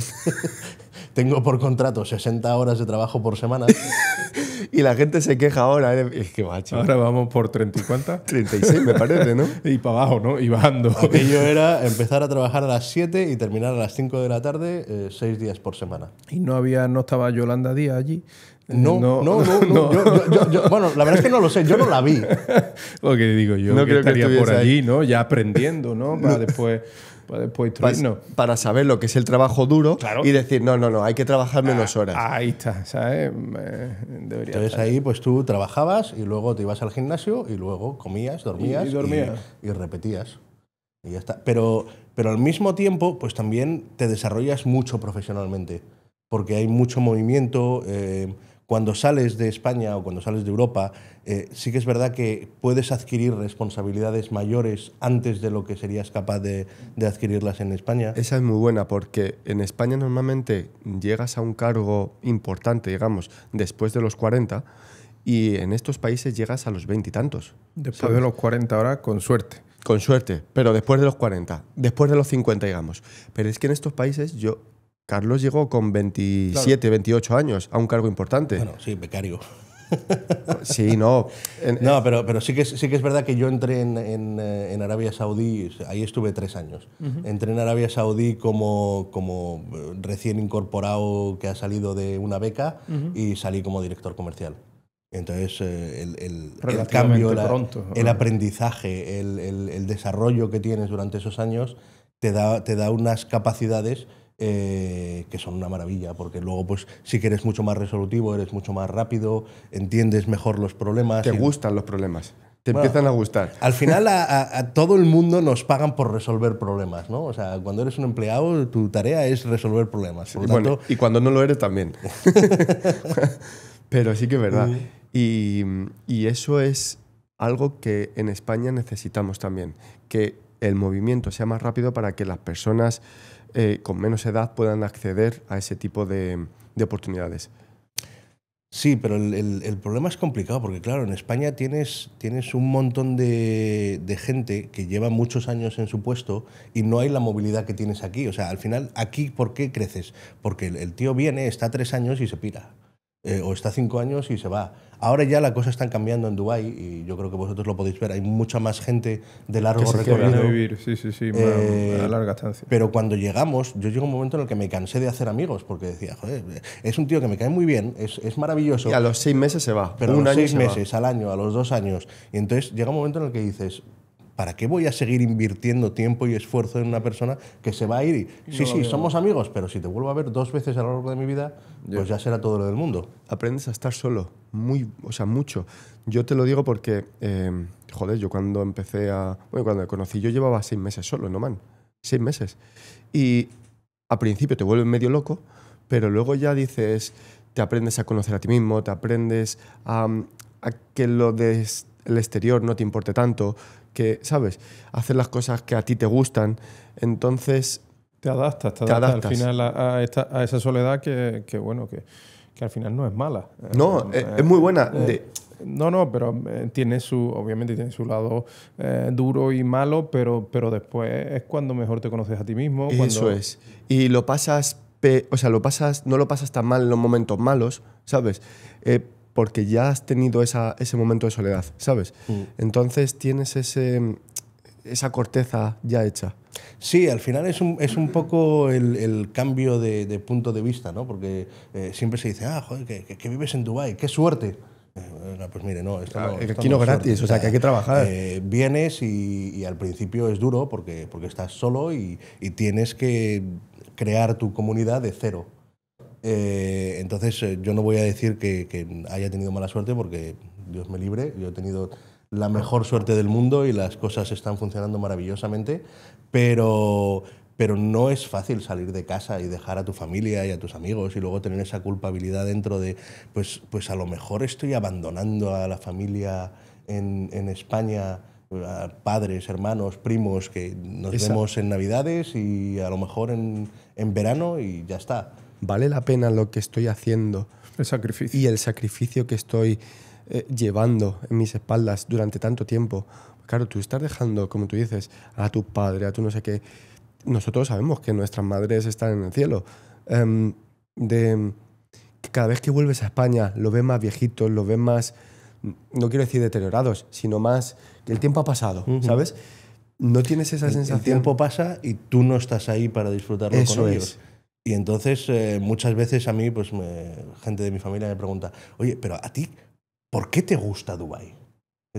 tengo por contrato 60 horas de trabajo por semana. Y la gente se queja ahora, ¿eh? Es que macho. Ahora vamos por 30 y cuántas. 36 me parece, ¿no? Y para abajo, ¿no? Y bajando. Aquello era empezar a trabajar a las 7 y terminar a las 5 de la tarde, 6 días por semana. ¿Y no estaba Yolanda Díaz allí? No. Bueno, la verdad es que no lo sé, yo no la vi. Porque digo, yo No que creo que estaría por estuviese allí, ¿no? Ya aprendiendo, ¿no? Para después instruirnos. Para saber lo que es el trabajo duro Claro. y decir, no, hay que trabajar menos horas. Ahí está, ¿sabes? Debería Entonces estar. ahí pues tú trabajabas y luego te ibas al gimnasio y luego comías, dormías Y dormías. y repetías. y ya está. Pero al mismo tiempo, pues también te desarrollas mucho profesionalmente, porque hay mucho movimiento. Cuando sales de España o cuando sales de Europa, sí que es verdad que puedes adquirir responsabilidades mayores antes de lo que serías capaz de adquirirlas en España. Esa es muy buena porque en España normalmente llegas a un cargo importante, digamos, después de los 40 y en estos países llegas a los 20 y tantos. Después de los 40 horas, con suerte. Con suerte, pero después de los 40, después de los 50, digamos. Pero es que en estos países Carlos llegó con 27, claro, 28 años a un cargo importante. Bueno, sí, becario. Sí, no. No, pero sí que es verdad que yo entré en Arabia Saudí, ahí estuve 3 años. Entré en Arabia Saudí como recién incorporado que ha salido de una beca y salí como director comercial. Entonces, el cambio, el aprendizaje, el desarrollo que tienes durante esos años te da unas capacidades que son una maravilla, porque luego pues sí que eres mucho más resolutivo, eres mucho más rápido, entiendes mejor los problemas. Te gustan los problemas, empiezan a gustar. Al final a todo el mundo nos pagan por resolver problemas, ¿no? O sea, cuando eres un empleado, tu tarea es resolver problemas. Por lo tanto, y cuando no lo eres también. Pero sí que es verdad. Y eso es algo que en España necesitamos también, que el movimiento sea más rápido para que las personas con menos edad puedan acceder a ese tipo de oportunidades. Sí, pero el problema es complicado porque, claro, en España tienes un montón de gente que lleva muchos años en su puesto y no hay la movilidad que tienes aquí. O sea, al final, aquí, ¿por qué creces? Porque el tío viene, está 3 años y se pira. O está 5 años y se va. Ahora ya la cosa está cambiando en Dubái y yo creo que vosotros lo podéis ver. Hay mucha más gente de largo recorrido. Vivir, sí, a larga estancia. Pero cuando llegamos, yo llego a un momento en el que me cansé de hacer amigos porque decía, joder, es un tío que me cae muy bien, es maravilloso. Y a los 6 meses se va. Pero a los 6 meses, al año, a los 2 años. Y entonces llega un momento en el que dices, ¿para qué voy a seguir invirtiendo tiempo y esfuerzo en una persona que se va a ir? Sí, somos amigos, pero si te vuelvo a ver 2 veces a lo largo de mi vida, pues ya será todo lo del mundo. Aprendes a estar solo, mucho. Yo te lo digo porque, yo cuando cuando me conocí, yo llevaba 6 meses solo en Oman. 6 meses. Y al principio te vuelves medio loco, pero luego ya dices, te aprendes a conocer a ti mismo, te aprendes a que lo del exterior no te importe tanto, que, ¿sabes? Hacer las cosas que a ti te gustan, entonces... Te adaptas al final a esa soledad que al final no es mala. No, es muy buena. Pero obviamente tiene su lado duro y malo, pero después es cuando mejor te conoces a ti mismo. Eso es. Y no lo pasas tan mal en los momentos malos, ¿sabes? Porque ya has tenido ese momento de soledad, ¿sabes? Entonces tienes esa corteza ya hecha. Sí, al final es un poco el cambio de punto de vista, ¿no? Porque siempre se dice, joder, que vives en Dubái, qué suerte. Pues mire, no, esto aquí no es gratis, o sea, que hay que trabajar. Vienes y al principio es duro porque estás solo y tienes que crear tu comunidad de cero. Entonces yo no voy a decir que haya tenido mala suerte porque Dios me libre, yo he tenido la mejor suerte del mundo y las cosas están funcionando maravillosamente, pero no es fácil salir de casa y dejar a tu familia y a tus amigos y luego tener esa culpabilidad dentro de, pues a lo mejor estoy abandonando a la familia en España, a padres, hermanos, primos, que nos vemos en Navidades y a lo mejor en verano y ya está. ¿Vale la pena lo que estoy haciendo? El sacrificio. Y el sacrificio que estoy llevando en mis espaldas durante tanto tiempo. Claro, tú estás dejando, como tú dices, a tu padre, a tu no sé qué. Nosotros sabemos que nuestras madres están en el cielo. Que cada vez que vuelves a España lo ves más viejitos, lo ves más, no quiero decir deteriorados, sino más que el tiempo ha pasado, ¿sabes? No tienes esa sensación. El tiempo pasa y tú no estás ahí para disfrutarlo con ellos. Y entonces muchas veces a mí, pues gente de mi familia me pregunta, oye, pero a ti, ¿por qué te gusta Dubái?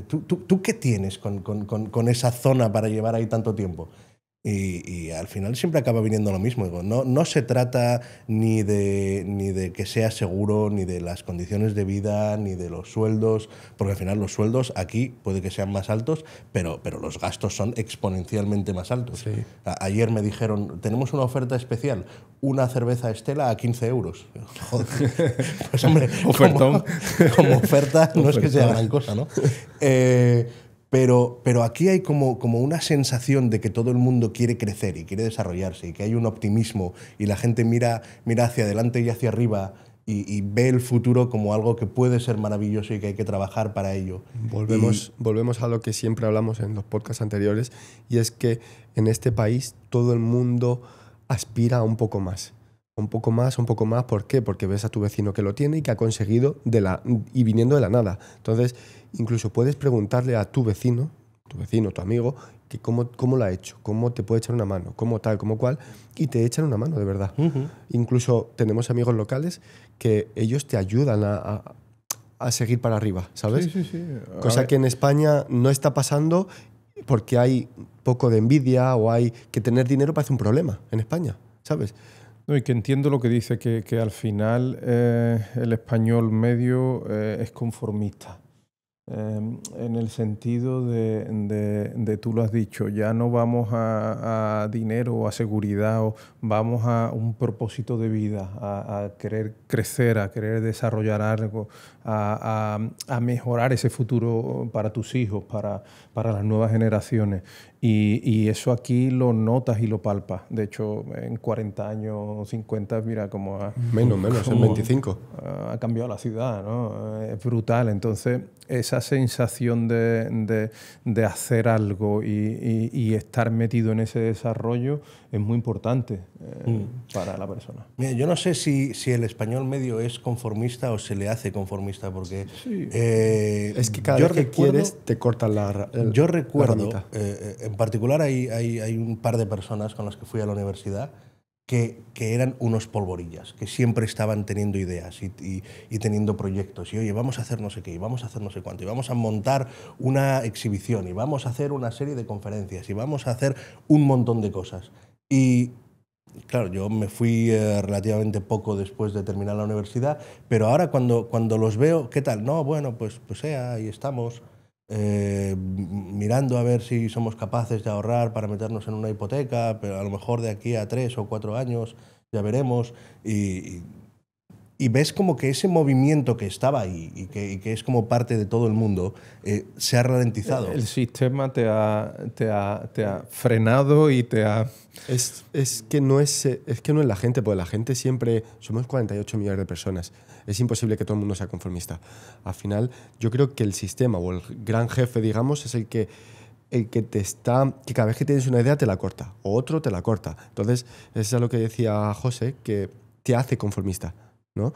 ¿Tú qué tienes con esa zona para llevar ahí tanto tiempo? Y al final siempre acaba viniendo lo mismo. Digo, no se trata ni de que sea seguro, ni de las condiciones de vida, ni de los sueldos, porque al final los sueldos aquí puede que sean más altos, pero los gastos son exponencialmente más altos. Sí. Ayer me dijeron, tenemos una oferta especial, una cerveza Estela a 15 euros. Joder. Pues hombre, como oferta no es que sea gran cosa, ¿no? Pero aquí hay como una sensación de que todo el mundo quiere crecer y quiere desarrollarse y que hay un optimismo y la gente mira hacia adelante y hacia arriba y ve el futuro como algo que puede ser maravilloso y que hay que trabajar para ello. Volvemos a lo que siempre hablamos en los podcasts anteriores, y es que en este país todo el mundo aspira a un poco más. Un poco más, un poco más. ¿Por qué? Porque ves a tu vecino que lo tiene y que ha conseguido y viniendo de la nada. Entonces, incluso puedes preguntarle a tu vecino, tu amigo, que cómo lo ha hecho, cómo te puede echar una mano, cómo tal, cómo cual, y te echan una mano, de verdad. Incluso tenemos amigos locales que ellos te ayudan a seguir para arriba, ¿sabes? Sí. Cosa que en España no está pasando porque hay poco de envidia o hay que tener dinero parece un problema en España, ¿sabes? No, y que entiendo lo que dice, que al final el español medio es conformista. En el sentido de, tú lo has dicho, ya no vamos a dinero o a seguridad, o vamos a un propósito de vida, a querer crecer, a querer desarrollar algo, a mejorar ese futuro para tus hijos, para las nuevas generaciones. Y eso aquí lo notas y lo palpas. De hecho, en 40 años, 50, mira cómo menos, en 25. Ha cambiado la ciudad, ¿no? Es brutal. Entonces, esa sensación de hacer algo y estar metido en ese desarrollo es muy importante para la persona. Mira, yo no sé si el español medio es conformista o se le hace conformista, porque Sí. Es que cada vez que quieres te cortan yo recuerdo, ramita. en particular hay un par de personas con las que fui a la universidad que eran unos polvorillas, que siempre estaban teniendo ideas y teniendo proyectos. Y oye, vamos a hacer no sé qué, y vamos a hacer no sé cuánto, y vamos a montar una exhibición, y vamos a hacer una serie de conferencias, y vamos a hacer un montón de cosas. Y claro, yo me fui relativamente poco después de terminar la universidad, pero ahora cuando los veo, ¿qué tal? No, bueno, pues ahí estamos, mirando a ver si somos capaces de ahorrar para meternos en una hipoteca, pero a lo mejor de aquí a 3 o 4 años ya veremos. Y ves como que ese movimiento que estaba ahí y que es como parte de todo el mundo se ha ralentizado. El sistema te ha frenado y te ha... Es que no es la gente, porque la gente siempre... Somos 48 millones de personas. Es imposible que todo el mundo sea conformista. Al final, yo creo que el sistema o el gran jefe, digamos, es el que que cada vez que tienes una idea te la corta, o otro te la corta. Entonces, eso es lo que decía José, que te hace conformista, ¿no?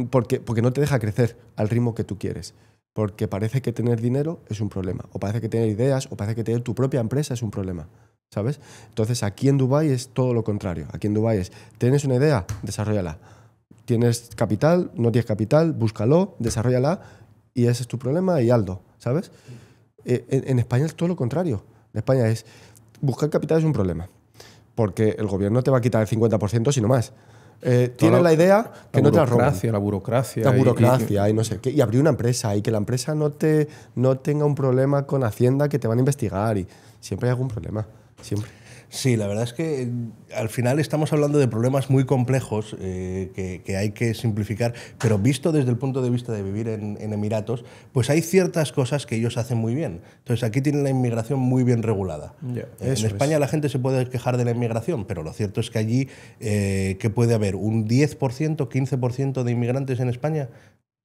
Porque no te deja crecer al ritmo que tú quieres. Porque parece que tener dinero es un problema, o parece que tener ideas, o parece que tener tu propia empresa es un problema, ¿sabes? Entonces, aquí en Dubái es todo lo contrario. Aquí en Dubái es, ¿tienes una idea? Desarróllala. ¿Tienes capital? ¿No tienes capital? Búscalo, desarróllala, y ese es tu problema y hazlo, ¿sabes? En España es todo lo contrario. En España es, buscar capital es un problema, porque el gobierno te va a quitar el 50%, sino más. Tienes la idea que no te la roban. La burocracia. La burocracia y no sé qué. Y abrir una empresa y que la empresa no tenga un problema con Hacienda, que te van a investigar, y siempre hay algún problema. Siempre. Sí, la verdad es que al final estamos hablando de problemas muy complejos que hay que simplificar, pero visto desde el punto de vista de vivir en Emiratos, pues hay ciertas cosas que ellos hacen muy bien. Entonces aquí tienen la inmigración muy bien regulada. Yeah, en España la gente se puede quejar de la inmigración, pero lo cierto es que allí que puede haber un 10%, 15% de inmigrantes en España,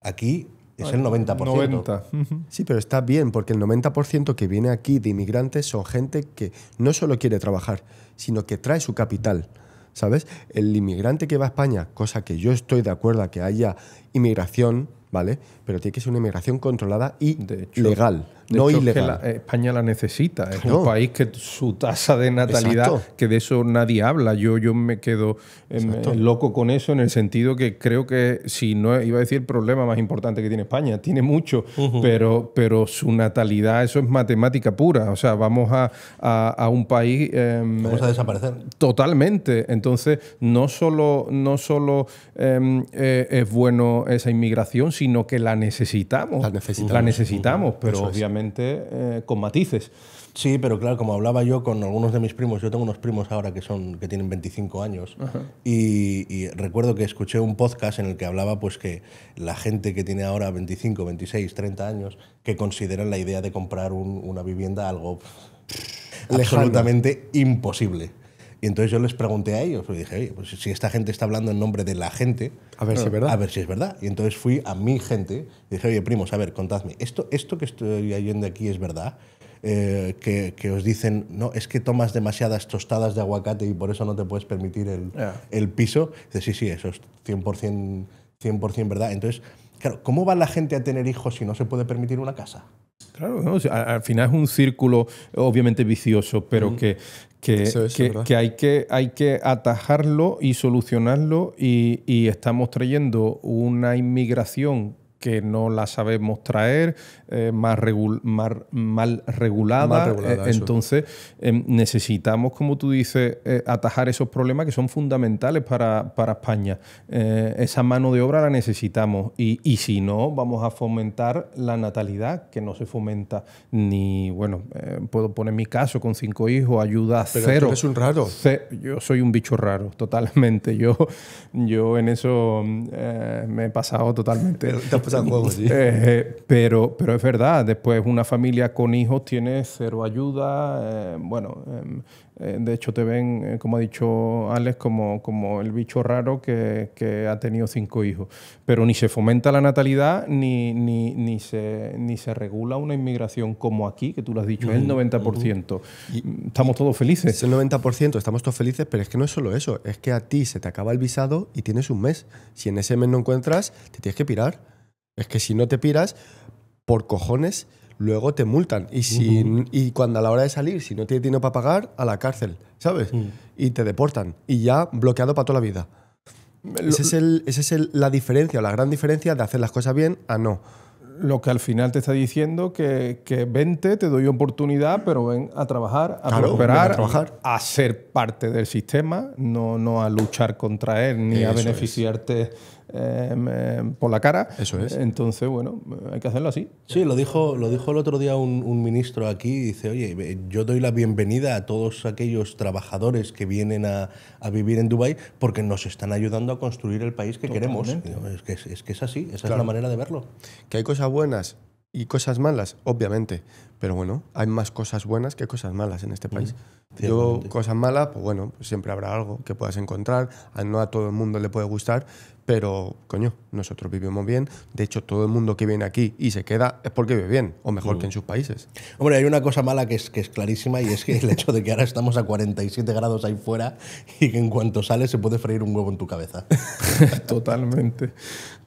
aquí es el 90%. 90. Sí, pero está bien, porque el 90% que viene aquí de inmigrantes son gente que no solo quiere trabajar, sino que trae su capital, ¿sabes? El inmigrante que va a España, cosa que yo estoy de acuerdo a que haya inmigración, ¿vale? Pero tiene que ser una inmigración controlada y legal. De no hecho, ilegal. Es que España la necesita. Es Claro. un país que su tasa de natalidad, Exacto. que de eso nadie habla. Yo me quedo loco con eso, en el sentido que creo que, si no iba a decir el problema más importante que tiene España, tiene mucho, pero su natalidad, eso es matemática pura. O sea, vamos a un país... Vamos a desaparecer. Totalmente. Entonces, no solo es bueno esa inmigración, sino que la necesitamos. La necesitamos, pero obviamente con matices. Sí, pero claro, como hablaba yo con algunos de mis primos, yo tengo unos primos ahora que tienen 25 años, y recuerdo que escuché un podcast en el que hablaba pues que la gente que tiene ahora 25, 26, 30 años, que consideran la idea de comprar una vivienda algo absolutamente imposible. Y entonces yo les pregunté a ellos, y dije, oye, pues si esta gente está hablando en nombre de la gente, A ver si es verdad. a ver si es verdad. Y entonces fui a mi gente y dije, oye, primos, a ver, contadme, ¿esto que estoy oyendo aquí es verdad? Que os dicen, no, es que tomas demasiadas tostadas de aguacate y por eso no te puedes permitir el piso. Dice, sí, sí, eso es 100% verdad. Entonces, claro, ¿cómo va la gente a tener hijos si no se puede permitir una casa? Claro, ¿no? O sea, al final es un círculo obviamente vicioso, pero que hay que atajarlo y solucionarlo, y estamos trayendo una inmigración que no la sabemos traer, mal regulada. Entonces, necesitamos, como tú dices, atajar esos problemas que son fundamentales para España. Esa mano de obra la necesitamos, y si no, vamos a fomentar la natalidad, que no se fomenta ni, bueno, puedo poner mi caso con 5 hijos, ayuda Pero cero. tú eres un raro. Yo soy un bicho raro, totalmente. Yo en eso me he pasado totalmente. Te has pasado juego, sí. Pero es verdad, después una familia con hijos tiene cero ayuda. De hecho te ven, como ha dicho Alex, como el bicho raro que ha tenido 5 hijos. Pero ni se fomenta la natalidad, ni se regula una inmigración como aquí, que tú lo has dicho, es el 90%. Estamos todos felices. Es el 90%, estamos todos felices, pero es que no es solo eso, es que a ti se te acaba el visado y tienes un mes. Si en ese mes no encuentras, te tienes que pirar. Es que si no te piras, por cojones, luego te multan. Y cuando a la hora de salir, si no tienes dinero para pagar, a la cárcel, ¿sabes? Y te deportan. Y ya bloqueado para toda la vida. Esa es la diferencia, o la gran diferencia de hacer las cosas bien a no. Lo que al final te está diciendo que vente, te doy oportunidad, pero ven a trabajar, a prosperar, a ser parte del sistema, no a luchar contra él ni a beneficiarte por la cara. Eso es. Entonces, bueno, hay que hacerlo así. Sí, lo dijo el otro día un ministro aquí. Dice, oye, yo doy la bienvenida a todos aquellos trabajadores que vienen a vivir en Dubái porque nos están ayudando a construir el país que queremos. Es que es así, esa es la manera de verlo. Que hay cosas buenas y cosas malas, obviamente. Pero bueno, hay más cosas buenas que cosas malas en este país. Yo, cosas malas, pues bueno, pues siempre habrá algo que puedas encontrar. No a todo el mundo le puede gustar, pero, coño, nosotros vivimos bien. De hecho, todo el mundo que viene aquí y se queda es porque vive bien, o mejor que en sus países. Hombre, hay una cosa mala que es clarísima, y es que el hecho de que ahora estamos a 47 grados ahí fuera y que en cuanto sales se puede freír un huevo en tu cabeza. Totalmente.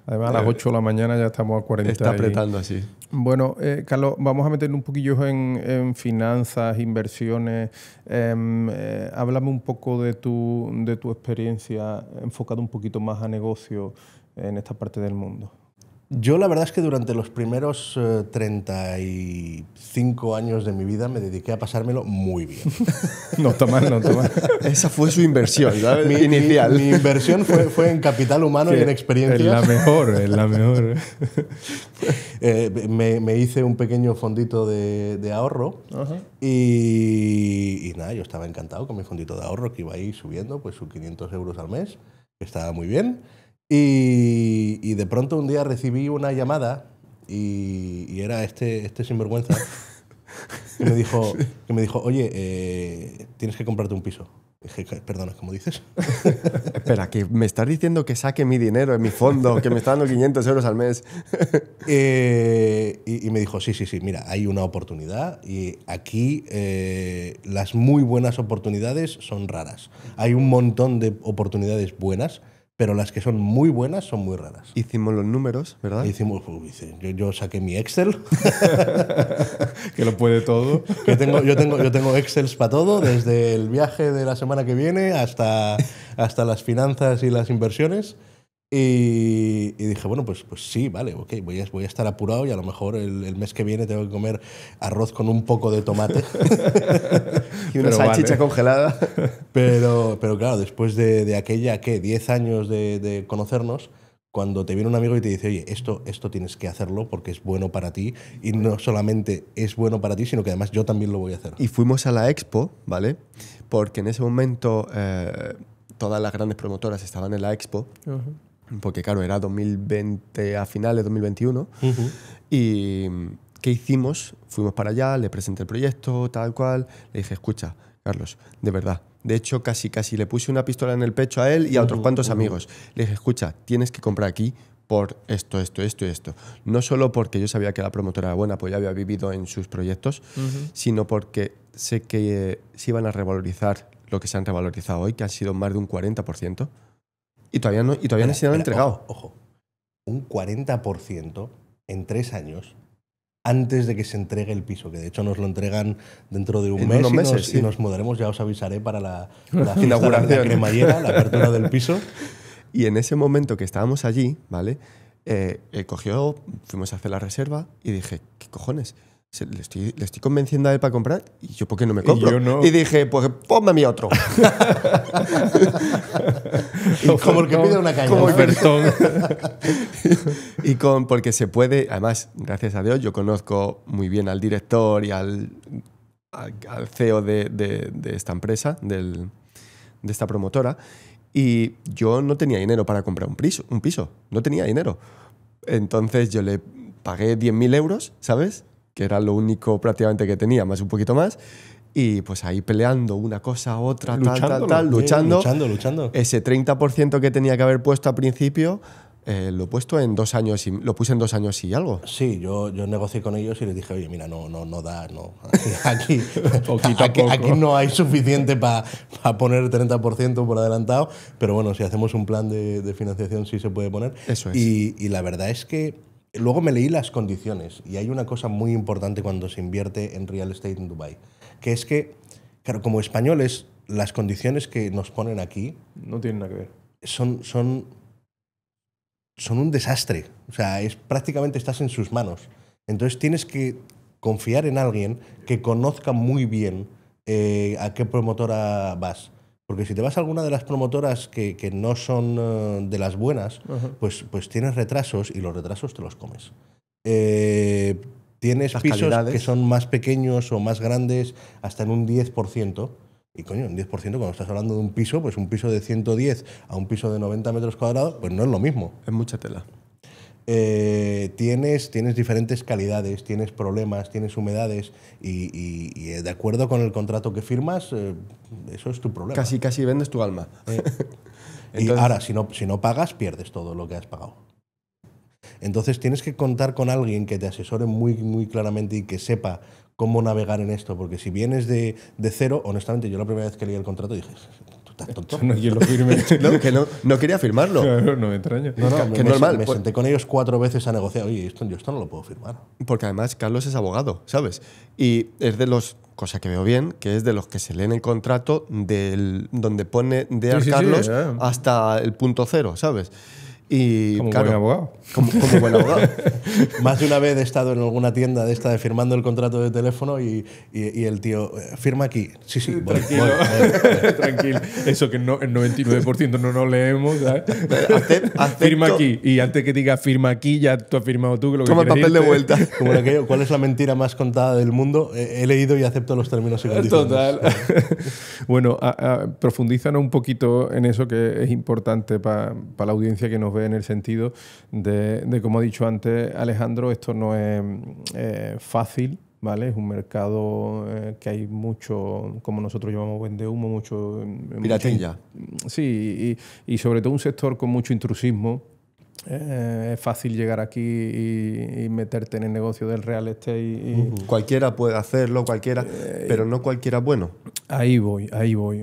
Además, a las 8 de la mañana ya estamos a 40. Está apretando así. Bueno, Carlos, vamos a meternos un poquillo en finanzas, inversiones. Háblame un poco de tu experiencia enfocada un poquito más a negocio en esta parte del mundo. Yo la verdad es que durante los primeros 35 años de mi vida me dediqué a pasármelo muy bien. No está mal, no está mal. Esa fue su inversión, ¿sabes? Inicial. Mi inversión fue en capital humano y en experiencias. Es la mejor. Me hice un pequeño fondito de ahorro. Y nada, yo estaba encantado con mi fondito de ahorro, que iba ahí subiendo pues sus 500 euros al mes, que estaba muy bien. Y de pronto un día recibí una llamada y era este sinvergüenza que me dijo, oye, tienes que comprarte un piso. Dije, perdona, ¿cómo dices? Espera, que me estás diciendo que saque mi dinero en mi fondo, que me está dando 500 euros al mes. Y me dijo, sí, mira, hay una oportunidad y aquí las muy buenas oportunidades son raras. Hay un montón de oportunidades buenas, pero las que son muy buenas son muy raras. Hicimos los números, ¿verdad? Yo saqué mi Excel. Que lo puede todo. Yo tengo Excels para todo, desde el viaje de la semana que viene hasta las finanzas y las inversiones. Y dije, bueno, pues sí, vale, ok, voy a estar apurado y a lo mejor el mes que viene tengo que comer arroz con un poco de tomate. Y una salchicha congelada. Pero claro, después de aquella, ¿qué? 10 años de conocernos, cuando te viene un amigo y te dice, oye, esto tienes que hacerlo porque es bueno para ti, y no solamente es bueno para ti, sino que además yo también lo voy a hacer. Y fuimos a la Expo, ¿vale? Porque en ese momento todas las grandes promotoras estaban en la Expo. Porque claro, era 2020 a finales, 2021. Y ¿qué hicimos? Fuimos para allá, le presenté el proyecto, tal cual. Le dije, escucha, Carlos, de verdad. De hecho, casi le puse una pistola en el pecho a él y a otros cuantos amigos. Le dije, escucha, tienes que comprar aquí por esto y esto. No solo porque yo sabía que la promotora era buena, pues ya había vivido en sus proyectos, sino porque sé que se iban a revalorizar lo que se han revalorizado hoy, que han sido más de un 40%. Y todavía no se han entregado. Ojo, un 40% en 3 años antes de que se entregue el piso, que de hecho nos lo entregan dentro de un mes unos meses, y nos mudaremos, ya os avisaré para la inauguración, la cremallera, la apertura del piso. Y en ese momento que estábamos allí, ¿vale? Fuimos a hacer la reserva y dije, ¿qué cojones? Le estoy convenciendo a él para comprar y yo, ¿por qué no me compro? Y yo no. Y dije, pues ponme a mí otro. Como el que pide una caña. Como ¿no? Y porque se puede, además, gracias a Dios, yo conozco muy bien al director y al CEO de esta empresa, de esta promotora, y yo no tenía dinero para comprar un piso, no tenía dinero. Entonces yo le pagué 10.000 euros, ¿sabes? Que era lo único prácticamente que tenía, más un poquito más. Y pues ahí peleando una cosa, otra, luchando. Ese 30% que tenía que haber puesto al principio, lo puse en 2 años y algo. Sí, yo negocié con ellos y les dije, oye, mira, no da, no. Aquí no hay suficiente para poner el 30% por adelantado, pero bueno, si hacemos un plan de financiación sí se puede poner. Eso es. Y la verdad es que luego me leí las condiciones y hay una cosa muy importante cuando se invierte en real estate en Dubái, que es que, claro, como españoles, las condiciones que nos ponen aquí no tienen nada que ver. Son un desastre. O sea, prácticamente estás en sus manos. Entonces tienes que confiar en alguien que conozca muy bien a qué promotora vas. Porque si te vas a alguna de las promotoras que no son de las buenas, pues tienes retrasos y los retrasos te los comes. Tienes las pisos calidades, que son más pequeños o más grandes, hasta en un 10%. Y coño, un 10% cuando estás hablando de un piso, pues un piso de 110 a un piso de 90 metros cuadrados, pues no es lo mismo. Es mucha tela. Tienes diferentes calidades, tienes problemas, tienes humedades y de acuerdo con el contrato que firmas, eso es tu problema. Casi vendes tu alma. Y ahora, si no pagas, pierdes todo lo que has pagado. Entonces tienes que contar con alguien que te asesore muy, muy claramente y que sepa cómo navegar en esto, porque si vienes de cero, honestamente, yo la primera vez que leí el contrato dije, tú estás tonto. No, ¿quién lo firme? no quería firmarlo. Claro, no me extraña. Que es normal. Me senté con ellos 4 veces a negociar. Oye, yo esto no lo puedo firmar. Porque además Carlos es abogado, ¿sabes? Y es de los, cosa que veo bien, que es de los que se leen el contrato donde pone de Carlos hasta el punto 0, ¿sabes? Y, como claro, buen abogado. Como buen abogado. Más de una vez he estado en alguna tienda de esta de firmando el contrato de teléfono y el tío, firma aquí. Sí, voy. Tranquilo. Eso que el 99% no nos leemos, ¿sabes? Firma Acepto. aquí. Y antes que diga firma aquí, ya tú has firmado tú. Que lo Toma que el papel de vuelta. Como aquello, ¿cuál es la mentira más contada del mundo? He leído y acepto los términos y condiciones. Total. Bueno, profundízanos un poquito en eso que es importante para la audiencia que nos ve, en el sentido de como ha dicho antes Alejandro, esto no es fácil, ¿vale? Es un mercado que hay mucho, como nosotros llamamos vende humo, mucho... Piratilla. Sí, y sobre todo un sector con mucho intrusismo. Es fácil llegar aquí y meterte en el negocio del real estate. Cualquiera puede hacerlo, pero no cualquiera es bueno. Ahí voy,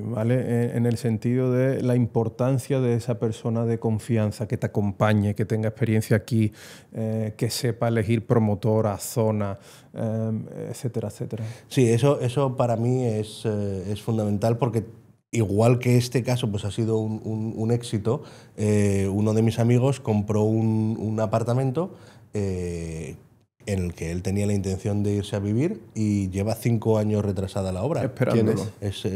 ¿vale? En el sentido de la importancia de esa persona de confianza que te acompañe, que tenga experiencia aquí, que sepa elegir promotora, zona, etcétera, etcétera. Sí, eso para mí es fundamental porque igual que este caso pues ha sido un éxito, uno de mis amigos compró un apartamento en el que él tenía la intención de irse a vivir y lleva 5 años retrasada la obra. Esperándolo. Es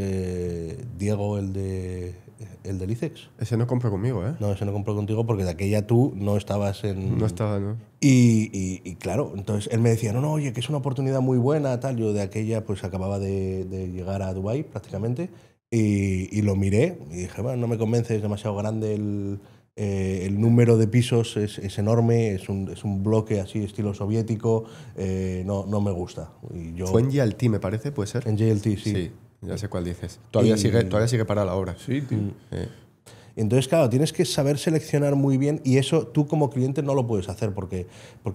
Diego, el del ICEX. Ese no compró conmigo, ¿eh? No, ese no compró contigo porque de aquella tú no estabas en... No estaba, ¿no? Y claro, entonces él me decía, no, oye, que es una oportunidad muy buena, tal. Yo de aquella pues acababa de llegar a Dubái prácticamente y lo miré y dije, bueno, no me convence, es demasiado grande el número de pisos es enorme, es un bloque así estilo soviético, no me gusta. Y yo, Fue en GLT, me parece, ¿puede ser? en JLT, sí. Sí, ya sé cuál dices. Todavía sigue para la obra. Sí, tío. Entonces, claro, tienes que saber seleccionar muy bien y eso tú como cliente no lo puedes hacer porque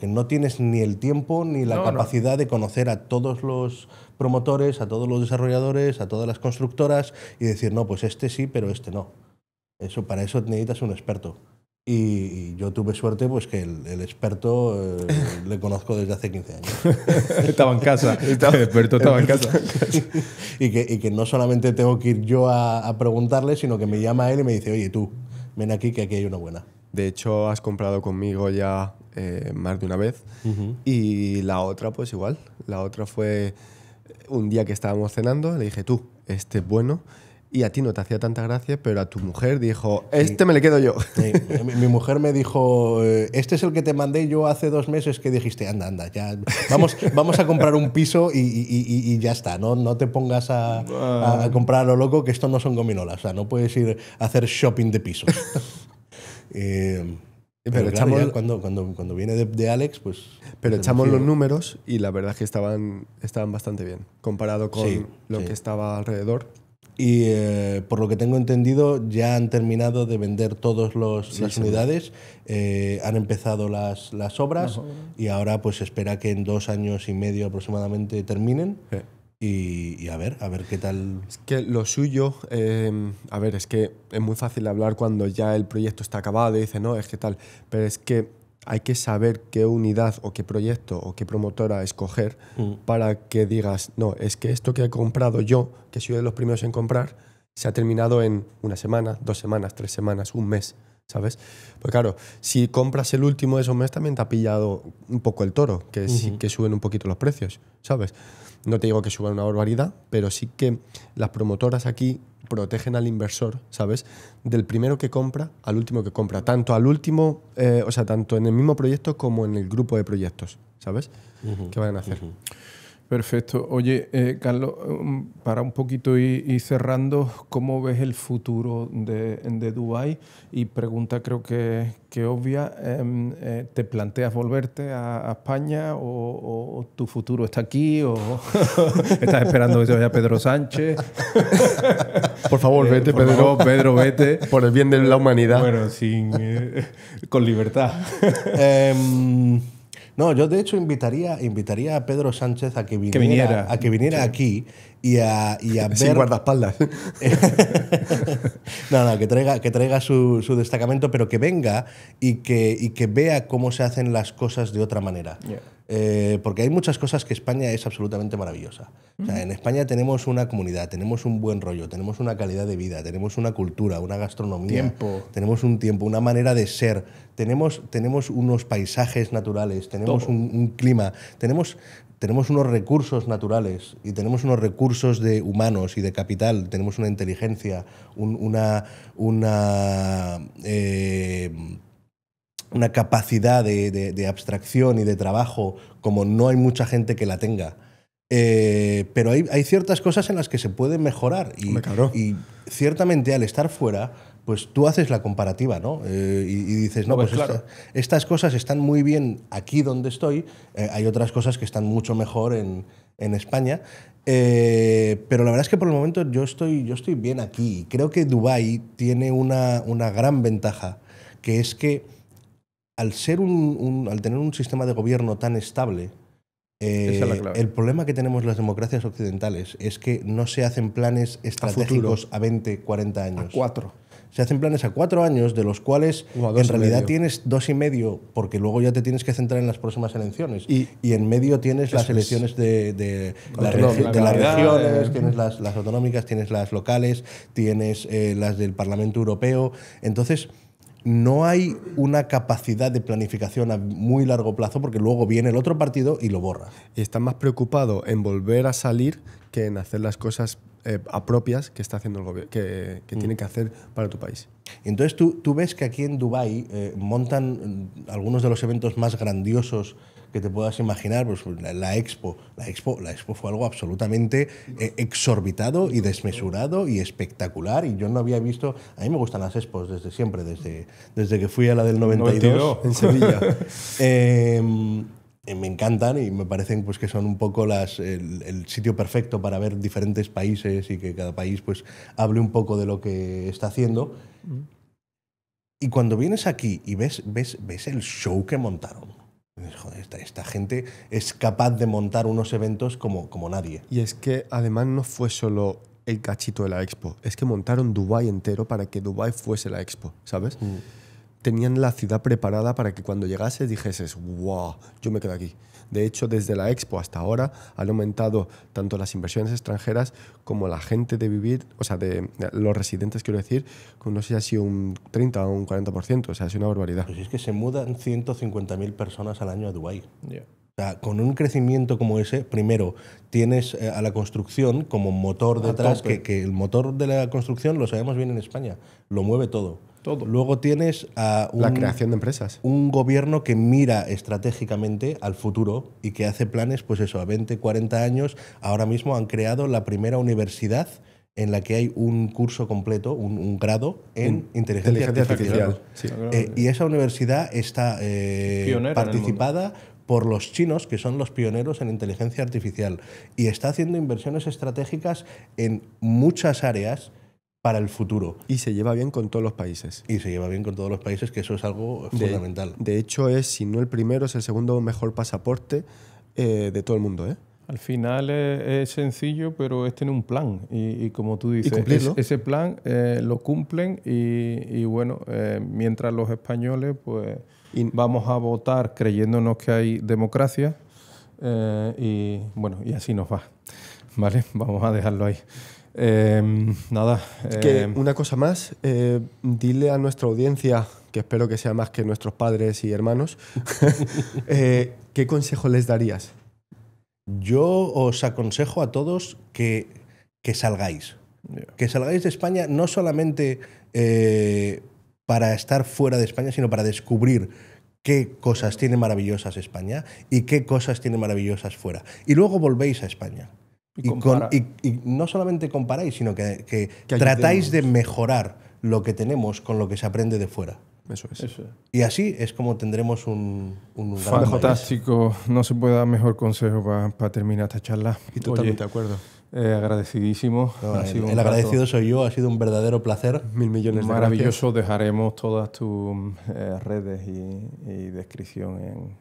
no tienes ni el tiempo ni la capacidad de conocer a todos los promotores, a todos los desarrolladores, a todas las constructoras y decir, no, pues este sí, pero este no. Para eso necesitas un experto. Y yo tuve suerte pues que el experto le conozco desde hace 15 años. Estaba en casa. El experto estaba en casa. y que no solamente tengo que ir yo a preguntarle, sino que me llama él y me dice, oye, tú, ven aquí que aquí hay una buena. De hecho, has comprado conmigo ya más de una vez. Y la otra, pues igual. La otra fue un día que estábamos cenando, le dije, tú, este es bueno. Y a ti no te hacía tanta gracia, pero a tu mujer dijo, este me le quedo yo. Sí. Mi mujer me dijo, este es el que te mandé yo hace 2 meses, que dijiste, anda, ya vamos a comprar un piso y ya está, no te pongas a comprar a lo loco, que esto no son gominolas, o sea, no puedes ir a hacer shopping de pisos. Pero claro, ya cuando viene de Alex, pues... Pero echamos los números y la verdad es que estaban bastante bien, comparado con lo que estaba alrededor. Y por lo que tengo entendido, ya han terminado de vender todas las unidades, han empezado las obras y ahora pues espera que en 2 años y medio aproximadamente terminen. Y a ver qué tal. Es que lo suyo, a ver, es que es muy fácil hablar cuando ya el proyecto está acabado y dice, no, es que tal, pero es que hay que saber qué unidad o qué proyecto o qué promotora escoger para que digas, no, es que esto que he comprado yo, que soy de los primeros en comprar, se ha terminado en 1 semana, 2 semanas, 3 semanas, 1 mes, ¿sabes? Pues claro, si compras el último de esos meses también te ha pillado un poco el toro, que sí que suben un poquito los precios, ¿sabes? No te digo que suban una barbaridad, pero sí que las promotoras aquí protegen al inversor, ¿sabes? Del primero que compra al último que compra. Tanto al último, o sea, tanto en el mismo proyecto como en el grupo de proyectos, ¿sabes? ¿Qué van a hacer? Perfecto. Oye, Carlos, para un poquito ir cerrando, ¿cómo ves el futuro de Dubái? Y pregunta creo que obvia, ¿te planteas volverte a España o tu futuro está aquí o estás esperando que se vaya Pedro Sánchez? Por favor, vete, por Pedro. favor, Pedro, vete. Por el bien de la humanidad. Bueno, con libertad. No, yo de hecho invitaría a Pedro Sánchez a que viniera aquí y a ver... Sin guardaespaldas. No, que traiga su destacamento, pero que venga y que vea cómo se hacen las cosas de otra manera. Porque hay muchas cosas que España es absolutamente maravillosa. O sea, en España tenemos una comunidad, tenemos un buen rollo, tenemos una calidad de vida, tenemos una cultura, una gastronomía, tenemos un tiempo, una manera de ser, tenemos unos paisajes naturales, tenemos un clima, tenemos unos recursos naturales y tenemos unos recursos de humanos y de capital, tenemos una inteligencia, una capacidad de abstracción y de trabajo como no hay mucha gente que la tenga. Pero hay ciertas cosas en las que se puede mejorar y ciertamente al estar fuera pues tú haces la comparativa, ¿no? Y dices, no, pues claro, estas cosas están muy bien aquí donde estoy, hay otras cosas que están mucho mejor en España, pero la verdad es que por el momento yo estoy bien aquí. Creo que Dubái tiene una gran ventaja, que es que al tener un sistema de gobierno tan estable, Esa es la clave. El problema que tenemos las democracias occidentales es que no se hacen planes estratégicos a 20, 40 años. A 4. Se hacen planes a 4 años, de los cuales en realidad tienes 2 y medio, porque luego ya te tienes que centrar en las próximas elecciones. Y en medio tienes las elecciones de las regiones, tienes las autonómicas, tienes las locales, tienes las del Parlamento Europeo. Entonces, no hay una capacidad de planificación a muy largo plazo, porque luego viene el otro partido y lo borra. Y están más preocupados en volver a salir que en hacer las cosas propias que está haciendo el gobierno, que tiene que hacer para tu país. Entonces tú ves que aquí en Dubái montan algunos de los eventos más grandiosos que te puedas imaginar, pues la Expo fue algo absolutamente exorbitado y desmesurado y espectacular, y yo no había visto. A mí me gustan las Expos desde siempre, desde que fui a la del 92 en Sevilla. Me encantan y me parecen pues que son un poco el sitio perfecto para ver diferentes países y que cada país pues hable un poco de lo que está haciendo. Y cuando vienes aquí y ves el show que montaron, joder, esta gente es capaz de montar unos eventos como nadie. Y es que además no fue solo el cachito de la Expo, es que montaron Dubái entero para que Dubái fuese la Expo, ¿sabes? Tenían la ciudad preparada para que cuando llegases dijeses, wow, yo me quedo aquí. De hecho, desde la Expo hasta ahora han aumentado tanto las inversiones extranjeras como la gente de vivir, o sea, de los residentes, quiero decir, con no sé si ha sido un 30 o un 40%, o sea, es una barbaridad. Pues es que se mudan 150.000 personas al año a Dubái. Yeah. O sea, con un crecimiento como ese, primero tienes a la construcción como motor detrás, que el motor de la construcción lo sabemos bien en España, lo mueve todo. Luego tienes a la creación de empresas. Un gobierno que mira estratégicamente al futuro y que hace planes, pues eso, a 20, 40 años. Ahora mismo han creado la primera universidad en la que hay un curso completo, un grado en inteligencia artificial. Sí. Y esa universidad está participada por los chinos, que son los pioneros en inteligencia artificial, y está haciendo inversiones estratégicas en muchas áreas para el futuro. Y se lleva bien con todos los países. Y se lleva bien con todos los países, que eso es algo fundamental. De hecho, si no el primero, es el segundo mejor pasaporte de todo el mundo, ¿eh? Al final es sencillo, pero es tener un plan. Y como tú dices, ese plan lo cumplen y bueno, mientras los españoles pues vamos a votar creyéndonos que hay democracia y bueno, y así nos va. ¿Vale? Vamos a dejarlo ahí. Nada. Que una cosa más, dile a nuestra audiencia, que espero que sea más que nuestros padres y hermanos, ¿qué consejo les darías? Yo os aconsejo a todos que salgáis. Yeah. Que salgáis de España no solamente para estar fuera de España, sino para descubrir qué cosas tiene maravillosas España y qué cosas tiene maravillosas fuera. Y luego volvéis a España. Y no solamente comparáis, sino que tratáis de mejorar lo que tenemos con lo que se aprende de fuera. Eso es. Y así es como tendremos un gran fantástico. país. No se puede dar mejor consejo para terminar esta charla. Y totalmente de acuerdo. Agradecidísimo. No, el agradecido soy yo, ha sido un verdadero placer. 1000 millones de gracias. Maravilloso. Dejaremos todas tus redes y descripción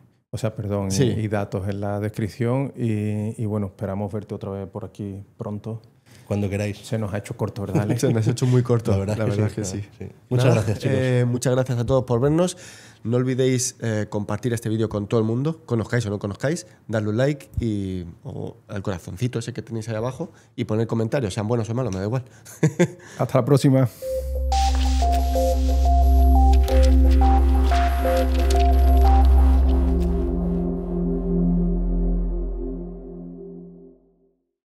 y datos en la descripción y bueno, esperamos verte otra vez por aquí pronto. Cuando queráis. Se nos ha hecho corto, ¿verdad, Alex? Se nos ha hecho muy corto, la verdad que sí. Muchas gracias, chicos. Muchas gracias a todos por vernos. No olvidéis compartir este vídeo con todo el mundo, conozcáis o no conozcáis, darle un like o al corazoncito ese que tenéis ahí abajo y poner comentarios, sean buenos o malos, me da igual. Hasta la próxima.